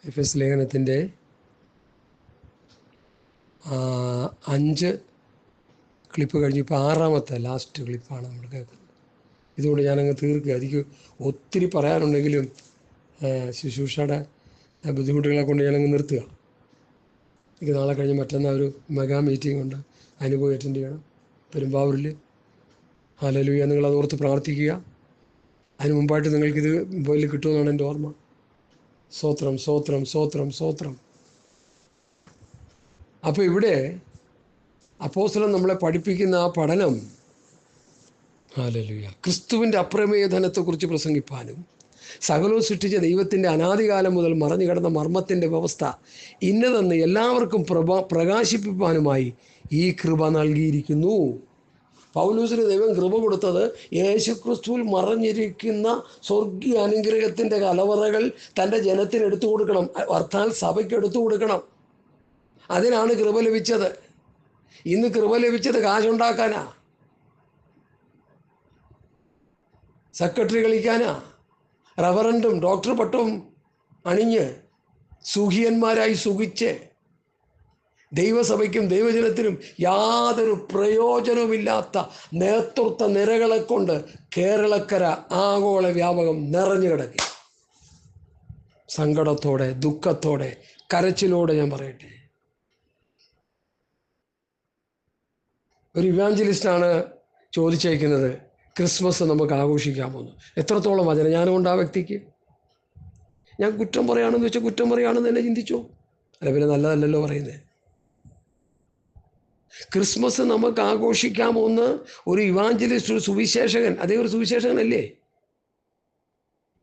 എഫെസ് ലേഖനത്തിൻ്റെ 5 ക്ലിപ്പ് കഴിഞ്ഞ് ഇപ്പോൾ 6ാമത്തെ ലാസ്റ്റ് ക്ലിപ്പാണ് നമ്മൾ കേൾക്കുന്നത്. ഇതുകൊണ്ട് ഞാനങ്ങ് തീർക്കുക. എനിക്ക് ഒത്തിരി പറയാനുണ്ടെങ്കിലും ശുശ്രൂഷയുടെ ബുദ്ധിമുട്ടുകളെ കൊണ്ട് ഞാനങ്ങ് നിർത്തുക. എനിക്ക് നാളെ കഴിഞ്ഞ് മറ്റന്നാൾ ഒരു മെഗാ മീറ്റിംഗ് ഉണ്ട്, അതിന് പോയി അറ്റൻഡ് ചെയ്യണം പെരുമ്പാവൂരിൽ. ഹല്ലേലൂയ, നിങ്ങളത് ഓർത്ത് പ്രാർത്ഥിക്കുക. അതിന് മുമ്പായിട്ട് നിങ്ങൾക്കിത് മൊബൈലിൽ കിട്ടുമെന്നാണ് എൻ്റെ ഓർമ്മ. സ്തോത്രം സ്തോത്രം സ്തോത്രം സ്തോത്രം. അപ്പോൾ ഇവിടെ അപ്പോസ്തലൻ നമ്മളെ പഠിപ്പിക്കുന്ന ആ പഠനം, ഹല്ലേലൂയ, ക്രിസ്തുവിൻ്റെ അപ്രമേയ ധനത്തെക്കുറിച്ച് പ്രസംഗിപ്പാനും സകലവും സൃഷ്ടിച്ച ദൈവത്തിൻ്റെ അനാദികാലം മുതൽ മറഞ്ഞു കിടന്ന മർമ്മത്തിൻ്റെ വ്യവസ്ഥ ഇന്നതെന്ന് എല്ലാവർക്കും പ്രകാശിപ്പിപ്പാനുമായി ഈ കൃപ നൽകിയിരിക്കുന്നു. പൗലോസിന് ദൈവം കൃപ കൊടുത്തത് യേശുക്രിസ്തുവിൽ മറഞ്ഞിരിക്കുന്ന സ്വർഗീയ അനുഗ്രഹത്തിൻ്റെ കലവറകൾ തൻ്റെ ജനത്തിന് എടുത്തു കൊടുക്കണം, അർത്ഥാൽ സഭയ്ക്ക് എടുത്തു കൊടുക്കണം. അതിനാണ് കൃപ ലഭിച്ചത്. ഇന്ന് കൃപ ലഭിച്ചത് കാശുണ്ടാക്കാനാ, സെക്രട്ടറി കളിക്കാനാ, റവറൻറ്റും ഡോക്ടർ പട്ടവും അണിഞ്ഞ് സുഖിയന്മാരായി സുഖിച്ച് ദൈവസഭയ്ക്കും ദൈവജനത്തിനും യാതൊരു പ്രയോജനവുമില്ലാത്ത നേതൃത്വ നിരകളെ കൊണ്ട് കേരളക്കര ആഗോള വ്യാപകം നിറഞ്ഞു കിടക്കുക. സങ്കടത്തോടെ, ദുഃഖത്തോടെ, കരച്ചിലോടെ ഞാൻ പറയട്ടെ. ഒരു ഇവാഞ്ചലിസ്റ്റാണ് ചോദിച്ചേക്കുന്നത്, ക്രിസ്മസ് നമുക്ക് ആഘോഷിക്കാമോ? എത്രത്തോളം വചനം ജ്ഞാനമുണ്ട് ആ വ്യക്തിക്ക്? ഞാൻ കുറ്റം പറയുകയാണെന്ന് വെച്ചാൽ കുറ്റം പറയുകയാണെന്ന് തന്നെ ചിന്തിച്ചോ? അല്ല പിന്നെ നല്ലതല്ലല്ലോ പറയുന്നത്. ക്രിസ്മസ് നമുക്ക് ആഘോഷിക്കാമോ എന്ന് ഒരു ഇവാഞ്ചലിസ്റ്റ്, ഒരു സുവിശേഷകൻ, അതേ ഒരു സുവിശേഷകനല്ലേ?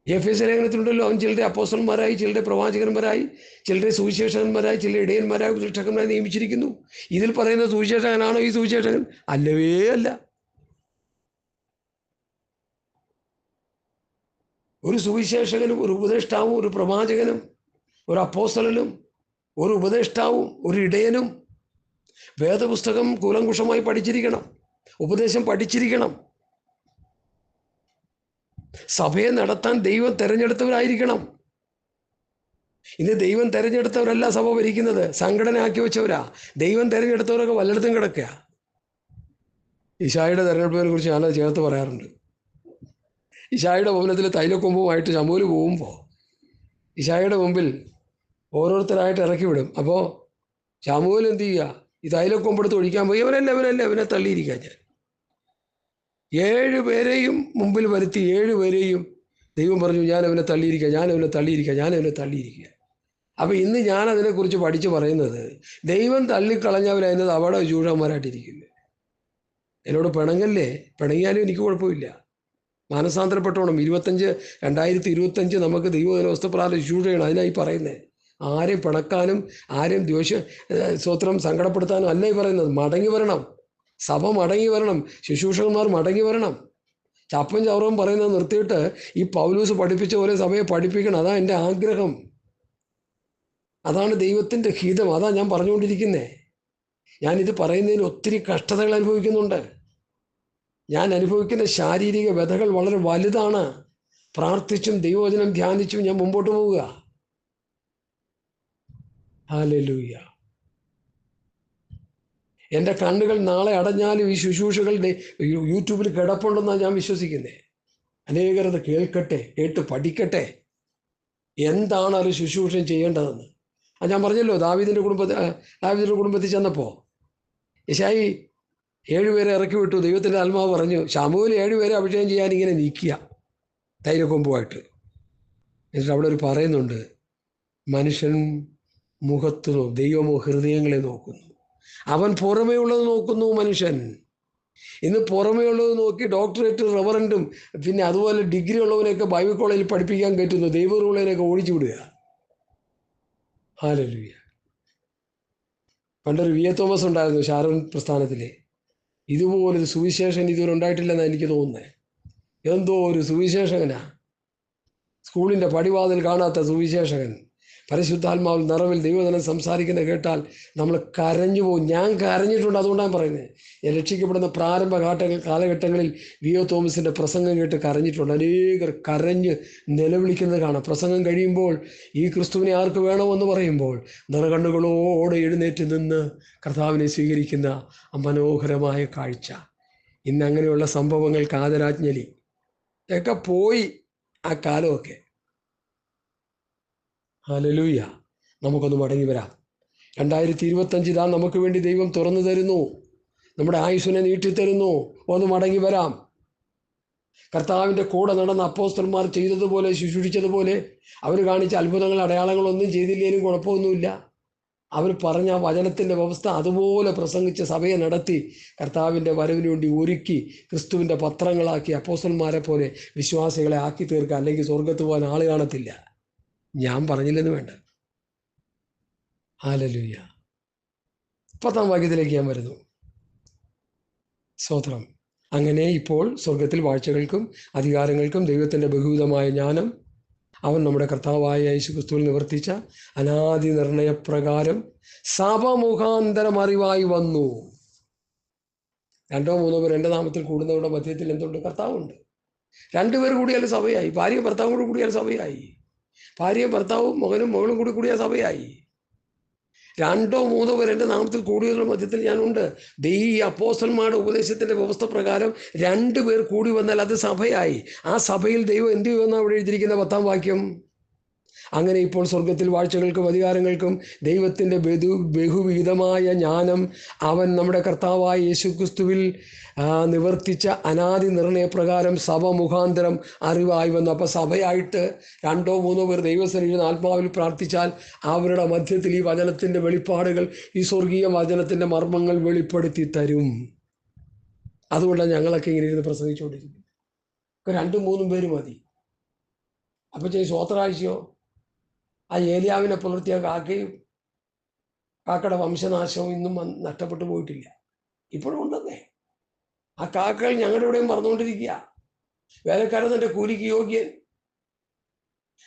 എഫേസ്യ ലേഖനത്തിലുണ്ടല്ലോ, അവൻ ചിലരെ അപ്പോസ്തലന്മാരായി, ചിലരെ പ്രവാചകന്മാരായി, ചിലരെ സുവിശേഷകന്മാരായി, ചിലരെ ഇടയന്മാരായി, ശിക്ഷകന്മാരായി നിയമിച്ചിരിക്കുന്നു. ഇതിൽ പറയുന്ന സുവിശേഷകനാണോ ഈ സുവിശേഷകൻ? അല്ലവേ അല്ല. ഒരു സുവിശേഷകനും ഒരു ഉപദേഷ്ടാവും ഒരു പ്രവാചകനും ഒരു അപ്പോസ്തലനും ഒരു ഉപദേഷ്ടാവും ഒരു ഇടയനും വേദപുസ്തകം കൂലങ്കുഷമായി പഠിച്ചിരിക്കണം, ഉപദേശം പഠിച്ചിരിക്കണം, സഭയെ നടത്താൻ ദൈവം തെരഞ്ഞെടുത്തവരായിരിക്കണം. ഇന്ന് ദൈവം തെരഞ്ഞെടുത്തവരല്ല സഭ ഭരിക്കുന്നത്, സംഘടന ആക്കി വെച്ചവരാ. ദൈവം തെരഞ്ഞെടുത്തവരൊക്കെ വല്ലയിടത്തും കിടക്കുക. ഇശായിയുടെ തെരഞ്ഞെടുപ്പിനെ കുറിച്ച് ഞാനത് ചേർത്ത് പറയാറുണ്ട്. ഇശായിയുടെ ഭവനത്തിൽ തൈലക്കൊമ്പുമായിട്ട് ശമൂല് പോകുമ്പോൾ ഇശായിയുടെ മുമ്പിൽ ഓരോരുത്തരായിട്ട് ഇറക്കി വിടും. അപ്പോൾ ശമൂൽ എന്ത് ചെയ്യുക? ഈ തൈലക്കൊമ്പെടുത്ത് ഒഴിക്കാൻ പോയി അവനെ തള്ളിയിരിക്കാൻ. ഞാൻ 7 പേരെയും മുമ്പിൽ വരുത്തി 7 പേരെയും ദൈവം പറഞ്ഞു, ഞാൻ അവനെ തള്ളിയിരിക്കുക. അപ്പോൾ ഇന്ന് ഞാൻ അതിനെക്കുറിച്ച് പഠിച്ച് പറയുന്നത്, ദൈവം തള്ളിക്കളഞ്ഞവരായിരുന്നത് അവിടെ ചൂഷന്മാരായിട്ടിരിക്കുന്നത്. എന്നോട് പിണങ്ങല്ലേ, പിണങ്ങിയാലും എനിക്ക് കുഴപ്പമില്ല. മാനസാന്തരപ്പെട്ടോണം. 2025 നമുക്ക് ദൈവദിനവസ്ഥപ്രകാരം ശുശ്രൂഷ ചെയ്യണം. അതിനായി പറയുന്നത്. ആരെയും പിണക്കാനും ആരെയും സ്തോത്രം സങ്കടപ്പെടുത്താനും അല്ല ഈ പറയുന്നത്. മടങ്ങി വരണം, സഭ മടങ്ങി വരണം, ശുശ്രൂഷകന്മാർ മടങ്ങി വരണം. ചപ്പൻ ചവറവും പറയുന്നത് നിർത്തിയിട്ട് ഈ പൗലൂസ് പഠിപ്പിച്ച പോലെ സഭയെ പഠിപ്പിക്കണം. അതാ എൻ്റെ ആഗ്രഹം, അതാണ് ദൈവത്തിൻ്റെ ഹിതം. അതാ ഞാൻ പറഞ്ഞുകൊണ്ടിരിക്കുന്നത്. ഞാനിത് പറയുന്നതിന് ഒത്തിരി കഷ്ടതകൾ അനുഭവിക്കുന്നുണ്ട്. ഞാൻ അനുഭവിക്കുന്ന ശാരീരിക വ്യഥകൾ വളരെ വലുതാണ്. പ്രാർത്ഥിച്ചും ദൈവവചനം ധ്യാനിച്ചും ഞാൻ മുമ്പോട്ട് പോവുക. ഹല്ലേലൂയ. എൻ്റെ കണ്ണുകൾ നാളെ അടഞ്ഞാലും ഈ ശുശ്രൂഷകളുടെ യൂട്യൂബിൽ കിടപ്പുണ്ടെന്നാണ് ഞാൻ വിശ്വസിക്കുന്നത്. അനേകർ അത് കേൾക്കട്ടെ, കേട്ട് പഠിക്കട്ടെ, എന്താണ് അത് ശുശ്രൂഷ ചെയ്യേണ്ടതെന്ന്. അത് ഞാൻ പറഞ്ഞല്ലോ, ദാവീദിൻ്റെ കുടുംബത്തിൽ ചെന്നപ്പോൾ യെശായി 7 പേരെ ഇറക്കി വിട്ടു. ദൈവത്തിൻ്റെ ആത്മാവ് പറഞ്ഞു, ശമൂൽ 7 പേരെ അഭിഷേകം ചെയ്യാൻ ഇങ്ങനെ നിൽക്കുക തൈലക്കൊമ്പുമായിട്ട്. എന്നിട്ട് അവിടെ ഒരു പറയുന്നുണ്ട്, മനുഷ്യൻ മുഖത്ത് ദൈവമോ ഹൃദയങ്ങളെ നോക്കുന്നു. അവൻ പുറമേ ഉള്ളത് നോക്കുന്നു മനുഷ്യൻ. ഇന്ന് പുറമേ ഉള്ളത് നോക്കി ഡോക്ടറേറ്റ് റവറൻറ്റും പിന്നെ അതുപോലെ ഡിഗ്രി ഉള്ളവനെയൊക്കെ ബൈബിൾ കോളേജിൽ പഠിപ്പിക്കാൻ കയറ്റുന്നു, ദൈവമുള്ളവനെയൊക്കെ ഓടിച്ചു വിടുക. ഹല്ലേലൂയ. പണ്ടൊരു വി എ തോമസ് ഉണ്ടായിരുന്നു ഷാരോൺ പ്രസ്ഥാനത്തിലെ. ഇതുപോലൊരു സുവിശേഷൻ ഇതുവരെ ഉണ്ടായിട്ടില്ലെന്നാണ് എനിക്ക് തോന്നുന്നത്. എന്തോ ഒരു സുവിശേഷകനാ, സ്കൂളിൻ്റെ പടിവാതിൽ കാണാത്ത സുവിശേഷകൻ. പരിശുദ്ധാത്മാവിൽ നിറവിൽ ദൈവജനം സംസാരിക്കുന്ന കേട്ടാൽ നമ്മൾ കരഞ്ഞു പോകും. ഞാൻ കരഞ്ഞിട്ടുണ്ട്. അതുകൊണ്ടാണ് പറയുന്നത്, ഞാൻ രക്ഷിക്കപ്പെടുന്ന പ്രാരംഭ കാലഘട്ടങ്ങളിൽ വിയോ തോമസിൻ്റെ പ്രസംഗം കേട്ട് കരഞ്ഞിട്ടുണ്ട്. അനേകർ കരഞ്ഞ് നിലവിളിക്കുന്നത് കാണാം. പ്രസംഗം കഴിയുമ്പോൾ ഈ ക്രിസ്തുവിനെ ആർക്ക് വേണമെന്ന് പറയുമ്പോൾ നിറകണ്ണുകളോടെ എഴുന്നേറ്റ് നിന്ന് കർത്താവിനെ സ്വീകരിക്കുന്ന മനോഹരമായ കാഴ്ച. ഇന്ന് അങ്ങനെയുള്ള സംഭവങ്ങൾക്ക് ആദരാജ്ഞലി ഒക്കെ പോയി ആ കാലമൊക്കെ. ഹല്ലേലൂയ. നമുക്കൊന്ന് മടങ്ങി വരാം. 2025 ഇതാ നമുക്ക് വേണ്ടി ദൈവം തുറന്നു തരുന്നു, നമ്മുടെ ആയുസ്സിനെ നീട്ടിത്തരുന്നു. ഒന്ന് മടങ്ങി വരാം. കർത്താവിൻ്റെ കൂടെ നടന്ന അപ്പോസ്തലന്മാർ ചെയ്തതുപോലെ, ശുശ്രൂഷിച്ചതുപോലെ അവർ കാണിച്ച അത്ഭുതങ്ങൾ, അടയാളങ്ങളൊന്നും ചെയ്തില്ലേലും കുഴപ്പമൊന്നുമില്ല. അവർ പറഞ്ഞ വചനത്തിൻ്റെ വ്യവസ്ഥ അതുപോലെ പ്രസംഗിച്ച് സഭയെ നടത്തി കർത്താവിൻ്റെ വരവിന് വേണ്ടി ഒരുക്കി ക്രിസ്തുവിൻ്റെ പത്രങ്ങളാക്കി അപ്പോസ്തലന്മാരെ പോലെ വിശ്വാസികളെ ആക്കി തീർക്കുക. അല്ലെങ്കിൽ സ്വർഗത്ത് പോകാൻ ആൾ കാണത്തില്ല. ഞാൻ പറഞ്ഞില്ലെന്ന് വേണ്ട. ഹല്ലേലൂയ. 10-ാം വാക്യത്തിലേക്ക് ഞാൻ വരുന്നു. സ്തോത്രം. അങ്ങനെ ഇപ്പോൾ സ്വർഗത്തിൽ വാഴ്ചകൾക്കും അധികാരങ്ങൾക്കും ദൈവത്തിൻ്റെ ബഹുവിധമായ ജ്ഞാനം അവൻ നമ്മുടെ കർത്താവായ യേശുക്രിസ്തുവിൽ നിവർത്തിച്ച അനാദി നിർണയപ്രകാരം സഭ മുഖാന്തരം അറിവായി വന്നു. 2-3 പേർ എൻ്റെ നാമത്തിൽ കൂടുന്നവരുടെ മധ്യത്തിൽ എന്തുണ്ട്? കർത്താവുണ്ട്. 2 പേർ കൂടിയാൽ സഭയായി. ഭാര്യയും ഭർത്താവും കൂടി കൂടിയാൽ സഭയായി. ഭാര്യയും ഭർത്താവും മകനും മകളും കൂടി കൂടിയാൽ സഭയായി. 2-3 പേർ എൻ്റെ നാമത്തിൽ കൂടിയവരുടെ മധ്യത്തിൽ ഞാനുണ്ട്. ഈ അപ്പോസ്തലന്മാരുടെ ഉപദേശത്തിൻ്റെ വ്യവസ്ഥ പ്രകാരം 2 പേർ കൂടി വന്നാൽ അത് സഭയായി. ആ സഭയിൽ ദൈവം എന്ത് ചെയ്യുമെന്നാണ് അവിടെ എഴുതിയിരിക്കുന്ന 10-ാം വാക്യം. അങ്ങനെ ഇപ്പോൾ സ്വർഗത്തിൽ വാഴ്ചകൾക്കും അധികാരങ്ങൾക്കും ദൈവത്തിൻ്റെ ബഹുവിധമായ ജ്ഞാനം അവൻ നമ്മുടെ കർത്താവായ യേശുക്രിസ്തുവിൽ നിവർത്തിച്ച അനാദി നിർണയപ്രകാരം സഭ മുഖാന്തരം അറിവായി വന്നു. അപ്പോൾ സഭയായിട്ട് 2-3 പേർ ദൈവസന്നിധിയിൽ ആത്മാവിൽ പ്രാർത്ഥിച്ചാൽ അവരുടെ മധ്യത്തിൽ ഈ വചനത്തിൻ്റെ വെളിപ്പാടുകൾ, ഈ സ്വർഗീയ വചനത്തിൻ്റെ മർമ്മങ്ങൾ വെളിപ്പെടുത്തി തരും. അതുകൊണ്ടാണ് ഞങ്ങളൊക്കെ ഇങ്ങനെ ഇരുന്ന് പ്രസംഗിച്ചുകൊണ്ടിരിക്കുന്നത്. 2-3 പേര് മതി. അപ്പോൾ സ്വോത്രാഴ്ചയോ ആ ഏലിയാവിനെ പുലർത്തിയ കാക്കയുടെ വംശനാശവും ഇന്നും നഷ്ടപ്പെട്ടു പോയിട്ടില്ല. ഇപ്പോഴും ഉണ്ടെന്നേ. ആ കാക്കകൾ ഞങ്ങളുടെ ഇവിടെയും പറഞ്ഞുകൊണ്ടിരിക്കുക. വേലക്കാരൻ തൻ്റെ കൂലിക്ക് യോഗ്യൻ.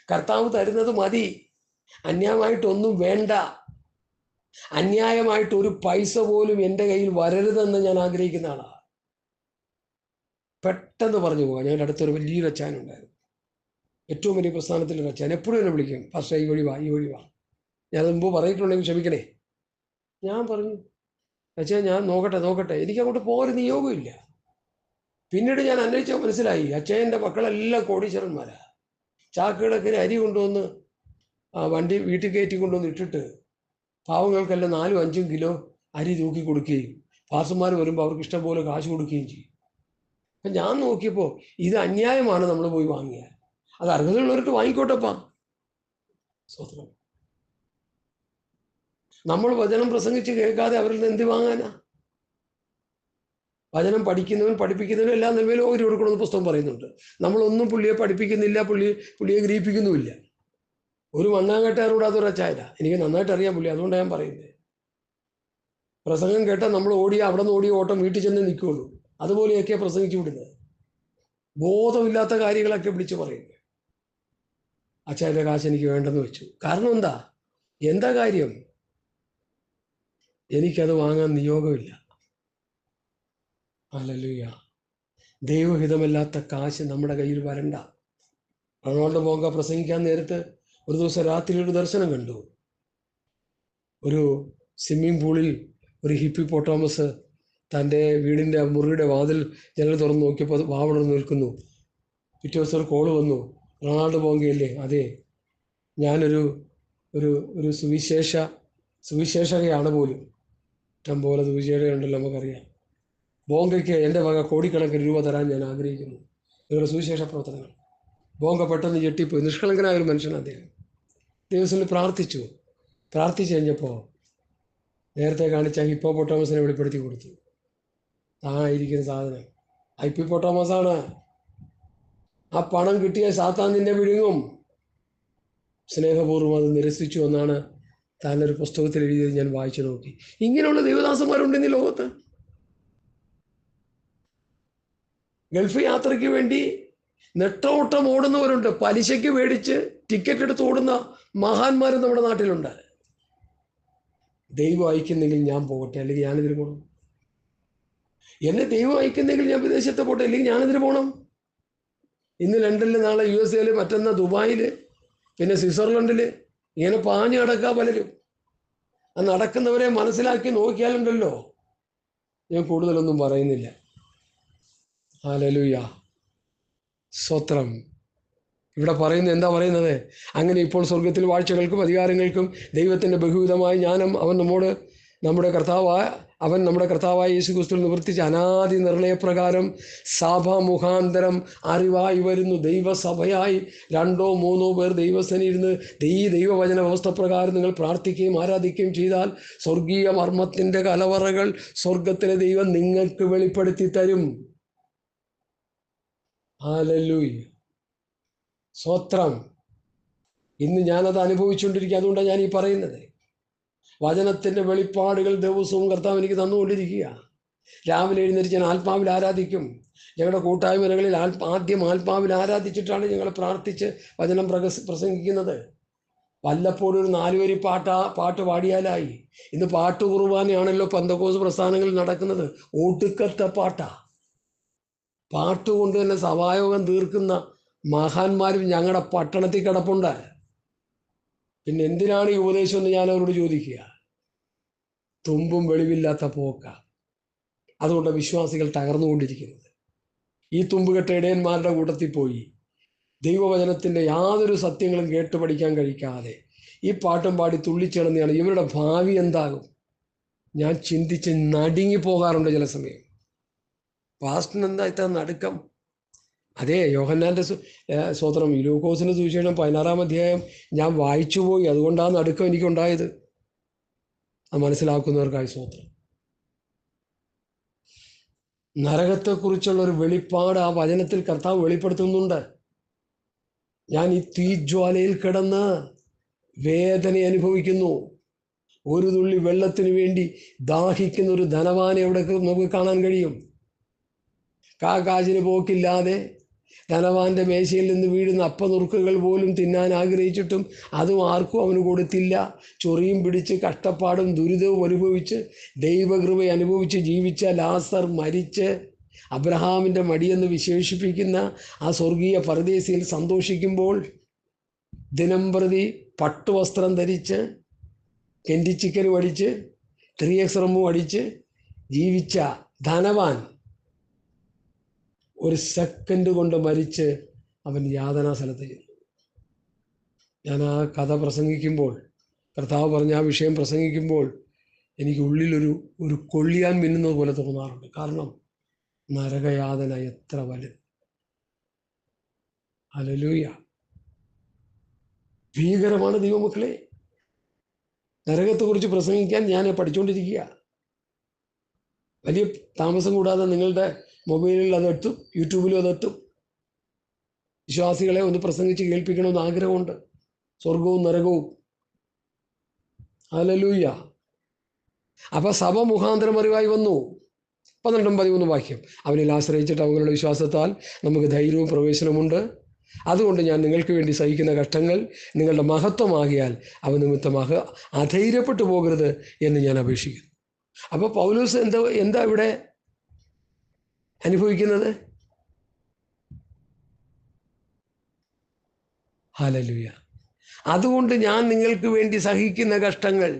കർത്താവ് തരുന്നത് മതി. അന്യായമായിട്ടൊന്നും വേണ്ട. അന്യായമായിട്ടൊരു പൈസ പോലും എൻ്റെ കയ്യിൽ വരരുതെന്ന് ഞാൻ ആഗ്രഹിക്കുന്ന ആളാണ്. പെട്ടെന്ന് പറഞ്ഞു പോകാം. ഞങ്ങളുടെ അടുത്തൊരു വലിയൊരു അച്ചാനുണ്ടായിരുന്നു. ഏറ്റവും വലിയ പ്രസ്ഥാനത്തിലൊരു അച്ഛൻ. എപ്പോഴും എന്നെ വിളിക്കും, പക്ഷേ ഈ വഴി വാ. ഞാൻ മുമ്പ് പറഞ്ഞിട്ടുണ്ടെങ്കിൽ ക്ഷമിക്കണേ. ഞാൻ പറഞ്ഞു, അച്ഛാ ഞാൻ നോക്കട്ടെ, എനിക്ക് അങ്ങോട്ട് പോകാൻ നിയോഗമില്ല. പിന്നീട് ഞാൻ അന്വേഷിച്ചാൽ മനസ്സിലായി, അച്ഛൻ്റെ മക്കളെല്ലാം കോടീശ്വരന്മാരാ. ചാക്കുകിടക്കിന് അരി കൊണ്ടുവന്ന് വണ്ടി വീട്ടിൽ കയറ്റി കൊണ്ടുവന്ന് ഇട്ടിട്ട് പാവങ്ങൾക്കെല്ലാം 4-5 കിലോ അരി തൂക്കി കൊടുക്കുകയും പാർസന്മാർ വരുമ്പോൾ അവർക്ക് ഇഷ്ടം പോലെ കാശ് കൊടുക്കുകയും ചെയ്യും. അപ്പം ഞാൻ നോക്കിയപ്പോൾ ഇത് അന്യായമാണ് നമ്മൾ പോയി വാങ്ങിയ. അത് അർഹതയുള്ളവർക്ക് വാങ്ങിക്കോട്ടപ്പാ. സ്വതന്ത്രം. നമ്മൾ വചനം പ്രസംഗിച്ച് കേൾക്കാതെ അവരിൽ നിന്ന് എന്ത് വാങ്ങാനാ? വചനം പഠിക്കുന്നവൻ പഠിപ്പിക്കുന്നവനും എല്ലാ നിലവിലും ഓഹരി കൊടുക്കണമെന്ന് പുസ്തകം പറയുന്നുണ്ട്. നമ്മളൊന്നും പുള്ളിയെ പഠിപ്പിക്കുന്നില്ല, പുള്ളിയെ ഗ്രഹിപ്പിക്കുന്നുമില്ല. ഒരു മണ്ണാങ്കട്ടയാറൂടാത്തൊരു അച്ചായല്ല. എനിക്ക് നന്നായിട്ട് അറിയാം പുള്ളി. അതുകൊണ്ടാണ് ഞാൻ പറയുന്നത്. പ്രസംഗം കേട്ടാൽ നമ്മൾ അവിടെ നിന്ന് ഓടിയ ഓട്ടം വീട്ടിൽ ചെന്ന് നിൽക്കുകയുള്ളൂ. അതുപോലെയൊക്കെ പ്രസംഗിച്ചു വിടുന്നത്. ബോധമില്ലാത്ത കാര്യങ്ങളൊക്കെ വിളിച്ചു പറയുന്നത്. അച്ചായൻ്റെ കാശ് എനിക്ക് വേണ്ടെന്ന് വെച്ചു. കാരണം എന്താ കാര്യം? എനിക്കത് വാങ്ങാൻ നിയോഗമില്ല. ഹല്ലേലൂയ. ദൈവഹിതമല്ലാത്ത കാശ് നമ്മുടെ കയ്യിൽ വരണ്ട. റൊണാൾഡോ ബോങ്ക പ്രസംഗിക്കാൻ നേരത്ത് ഒരു ദിവസം രാത്രി ഒരു ദർശനം കണ്ടു. ഒരു സ്വിമ്മിംഗ് പൂളിൽ ഒരു ഹിപ്പോപ്പൊട്ടാമസ് തൻ്റെ വീടിൻ്റെ മുറിയുടെ വാതിൽ ജനൽ തുറന്ന് നോക്കിയപ്പോൾ വാവണർന്ന് നിൽക്കുന്നു. പിറ്റേ ദിവസം ഒരു കോള് വന്നു. റൊണാൾഡോ ബോങ്കയല്ലേ? അതെ, ഞാനൊരു ഒരു ഒരു സുവിശേഷകയാണ് പോലും. ഇഷ്ടം പോലെ സുവിശേഷകരുണ്ടല്ലോ, നമുക്കറിയാം. ബോങ്കയ്ക്ക് എൻ്റെ വക കോടിക്കണക്കിന് രൂപ തരാൻ ഞാൻ ആഗ്രഹിക്കുന്നു. നിങ്ങളുടെ സുവിശേഷ പ്രവർത്തനങ്ങൾ. ബോങ്ക പെട്ടെന്ന് ഞെട്ടിപ്പോയി. നിഷ്കളങ്കനായ ഒരു മനുഷ്യനാണ് അദ്ദേഹം. ദൈവത്തിൽ പ്രാർത്ഥിച്ചു കഴിഞ്ഞപ്പോൾ നേരത്തെ കാണിച്ച ഹിപ്പോപ്പൊട്ടാമസിനെ വെളിപ്പെടുത്തി കൊടുത്തു. ഇരിക്കുന്ന സാധനം ഹിപ്പോപ്പൊട്ടാമസാണ്. ആ പണം കിട്ടിയ സാത്താൻ നിന്നെ വിഴുങ്ങും. സ്നേഹപൂർവ്വം അത് നിരസിച്ചു എന്നാണ് താനൊരു പുസ്തകത്തിൽ എഴുതിയത്. ഞാൻ വായിച്ചു നോക്കി. ഇങ്ങനെയുള്ള ദേവദാസന്മാരുണ്ടെന്ന് ലോകത്ത്. ഗൾഫ് യാത്രയ്ക്ക് വേണ്ടി നെട്ടോട്ടം ഓടുന്നവരുണ്ട്. പലിശയ്ക്ക് മേടിച്ച് ടിക്കറ്റ് എടുത്ത് ഓടുന്ന മഹാന്മാരും നമ്മുടെ നാട്ടിലുണ്ട്. ദൈവം അയക്കുന്നെങ്കിൽ ഞാൻ പോകട്ടെ, അല്ലെങ്കിൽ ഞാനിതിന് പോകണം. എന്നെ ദൈവം അയക്കുന്നെങ്കിൽ ഞാൻ വിദേശത്ത് പോട്ടെ, അല്ലെങ്കിൽ ഞാനിതിന് പോകണം. ഇന്ന് ലണ്ടനിൽ, നാളെ USA, മറ്റന്നാൾ ദുബായിൽ, പിന്നെ സ്വിറ്റ്സർലൻഡിൽ, ഇങ്ങനെ പാഞ്ഞു നടക്കുക പലരും. ആ നടക്കുന്നവരെ മനസ്സിലാക്കി നോക്കിയാലുണ്ടല്ലോ, ഞാൻ കൂടുതലൊന്നും പറയുന്നില്ല. ഹല്ലേലൂയ, സ്തോത്രം. ഇവിടെ പറയുന്നത് എന്താ പറയുന്നത്? അങ്ങനെ ഇപ്പോൾ സ്വർഗത്തിൽ വാഴ്ചകൾക്കും അധികാരങ്ങൾക്കും ദൈവത്തിൻ്റെ ബഹുവിധമായ ജ്ഞാനം നമ്മുടെ കർത്താവായ യേശുക്രിസ്തുവിൽ നിവർത്തിച്ച അനാദി നിർണയപ്രകാരം സഭ മുഖാന്തരം അറിവായി വരുന്നു. ദൈവസഭയായി 2 or 3 പേർ ദൈവസന്നിരുന്ന് ഈ ദൈവവചന വ്യവസ്ഥ പ്രകാരം നിങ്ങൾ പ്രാർത്ഥിക്കുകയും ആരാധിക്കുകയും ചെയ്താൽ സ്വർഗീയ മർമ്മത്തിൻ്റെ കലവറകൾ സ്വർഗത്തിലെ ദൈവം നിങ്ങൾക്ക് വെളിപ്പെടുത്തി തരും. ഹല്ലേലൂയ, സ്തോത്രം. ഇന്ന് ഞാനത് അനുഭവിച്ചുകൊണ്ടിരിക്കുക. അതുകൊണ്ടാണ് ഞാൻ ഈ പറയുന്നത്. വചനത്തിൻ്റെ വെളിപ്പാടുകൾ ദിവസവും കർത്താവ് എനിക്ക് തന്നുകൊണ്ടിരിക്കുക. രാവിലെ എഴുന്നേറ്റ് ഞാൻ ആത്മാവിൽ ആരാധിക്കും. ഞങ്ങളുടെ കൂട്ടായ്മകളിൽ ആദ്യം ആത്മാവിൽ ആരാധിച്ചിട്ടാണ് ഞങ്ങൾ പ്രാർത്ഥിച്ച് വചനം പ്രസംഗിക്കുന്നത്. വല്ലപ്പോഴും ഒരു 4 വരി പാട്ട് പാടിയാലായി. ഇന്ന് പാട്ട് കുർബാനയാണല്ലോ പെന്തക്കോസ്ത് പ്രസ്ഥാനങ്ങളിൽ നടക്കുന്നത്. ഒടുക്കത്തെ പാട്ടുകൊണ്ട് തന്നെ സഭായോഗം തീർക്കുന്ന മഹാന്മാരും ഞങ്ങളുടെ പട്ടണത്തിൽ കിടപ്പുണ്ട്. പിന്നെ എന്തിനാണ് ഈ ഉപദേശം എന്ന് ഞാൻ അവരോട് ചോദിക്കുക. തുമ്പും വെളിവില്ലാത്ത പോക്ക. അതുകൊണ്ട് വിശ്വാസികൾ തകർന്നുകൊണ്ടിരിക്കുന്നത്. ഈ തുമ്പുകെട്ട ഇടയന്മാരുടെ കൂട്ടത്തിൽ പോയി ദൈവവചനത്തിൻ്റെ യാതൊരു സത്യങ്ങളും കേട്ട് പഠിക്കാൻ കഴിക്കാതെ ഈ പാട്ടും പാടി തുള്ളിച്ചേർന്നതാണ്. ഇവരുടെ ഭാവി എന്താകും? ഞാൻ ചിന്തിച്ച് നടുങ്ങി പോകാറുണ്ട് ചില സമയം. പാസ്റ്ററിന് എന്താ ഇത്ര നടുക്കം? അതെ, യോഹന്നാൻ്റെ സ്തോത്രം, ലൂക്കോസിൻ്റെ സുവിശേഷം 16-ാം അധ്യായം ഞാൻ വായിച്ചുപോയി. അതുകൊണ്ടാണ് നടുക്കം എനിക്കുണ്ടായത്. അത് മനസ്സിലാക്കുന്നവർക്കായി സ്തോത്രം. നരകത്തെക്കുറിച്ചുള്ള ഒരു വെളിപ്പാട് ആ വചനത്തിൽ കർത്താവ് വെളിപ്പെടുത്തുന്നുണ്ട്. ഞാൻ ഈ തീജ്വാലയിൽ കിടന്ന് വേദന അനുഭവിക്കുന്നു. ഒരു തുള്ളി വെള്ളത്തിന് വേണ്ടി ദാഹിക്കുന്ന ഒരു ധനവാനെ അവിടെ നമുക്ക് കാണാൻ കഴിയും. കാശിന് പോക്കില്ലാതെ ധനവാന്റെ മേശയിൽ നിന്ന് വീഴുന്ന അപ്പനുറുക്കുകൾ പോലും തിന്നാൻ ആഗ്രഹിച്ചിട്ടും അതും ആർക്കും അവന് കൊടുത്തില്ല. ചൊറിയും പിടിച്ച് കഷ്ടപ്പാടും ദുരിതവും അനുഭവിച്ച് ദൈവകൃപ അനുഭവിച്ച് ജീവിച്ച ലാസർ മരിച്ച് അബ്രഹാമിൻ്റെ മടിയെന്ന് വിശേഷിപ്പിക്കുന്ന ആ സ്വർഗീയ പരദേശിയിൽ സന്തോഷിക്കുമ്പോൾ ദിനംപ്രതി പട്ടുവസ്ത്രം ധരിച്ച് കെൻഡിച്ചിക്കനും അടിച്ച് 3X അടിച്ച് ജീവിച്ച ധനവാൻ ഒരു സെക്കൻഡ് കൊണ്ട് മരിച്ച് അവൻ യാതനാ സ്ഥലത്ത് ചെന്നു. ഞാൻ ആ കഥ പ്രസംഗിക്കുമ്പോൾ, കർത്താവ് പറഞ്ഞ ആ വിഷയം പ്രസംഗിക്കുമ്പോൾ എനിക്ക് ഉള്ളിലൊരു കൊള്ളിയാൻ മിന്നുന്നത് പോലെ തോന്നാറുണ്ട്. കാരണം നരകയാതന എത്ര വലുത്! ഹല്ലേലൂയ, ഭീകരമാണ് ദൈവമക്കളെ. നരകത്തെക്കുറിച്ച് പ്രസംഗിക്കാൻ ഞാൻ പഠിച്ചുകൊണ്ടിരിക്കുക. വലിയ താമസം കൂടാതെ നിങ്ങളുടെ മൊബൈലിൽ അതെത്തും, യൂട്യൂബിലും അതെത്തും. വിശ്വാസികളെ ഒന്ന് പ്രസംഗിച്ച് കേൾപ്പിക്കണമെന്ന് ആഗ്രഹമുണ്ട്. സ്വർഗവും നരകവും. ഹല്ലേലൂയ. അപ്പൊ സഭ മുഖാന്തരം അറിവായി വന്നു. 12-13 വാക്യം. അവനിൽ ആശ്രയിച്ചിട്ട് അവങ്ങളുടെ വിശ്വാസത്താൽ നമുക്ക് ധൈര്യവും പ്രവേശനമുണ്ട്. അതുകൊണ്ട് ഞാൻ നിങ്ങൾക്ക് വേണ്ടി സഹിക്കുന്ന കഷ്ടങ്ങൾ നിങ്ങളുടെ മഹത്വമാകിയാൽ അവ നിമിത്തமாக അധൈര്യപ്പെട്ടു പോകരുത് എന്ന് ഞാൻ അപേക്ഷിക്കുന്നു. അപ്പോൾ പൗലോസ് എന്താ ഇവിടെ അനുഭവിക്കുന്നത്? ഹല്ലേലൂയ. അതുകൊണ്ട് ഞാൻ നിങ്ങൾക്ക് വേണ്ടി സഹിക്കുന്ന കഷ്ടങ്ങൾ.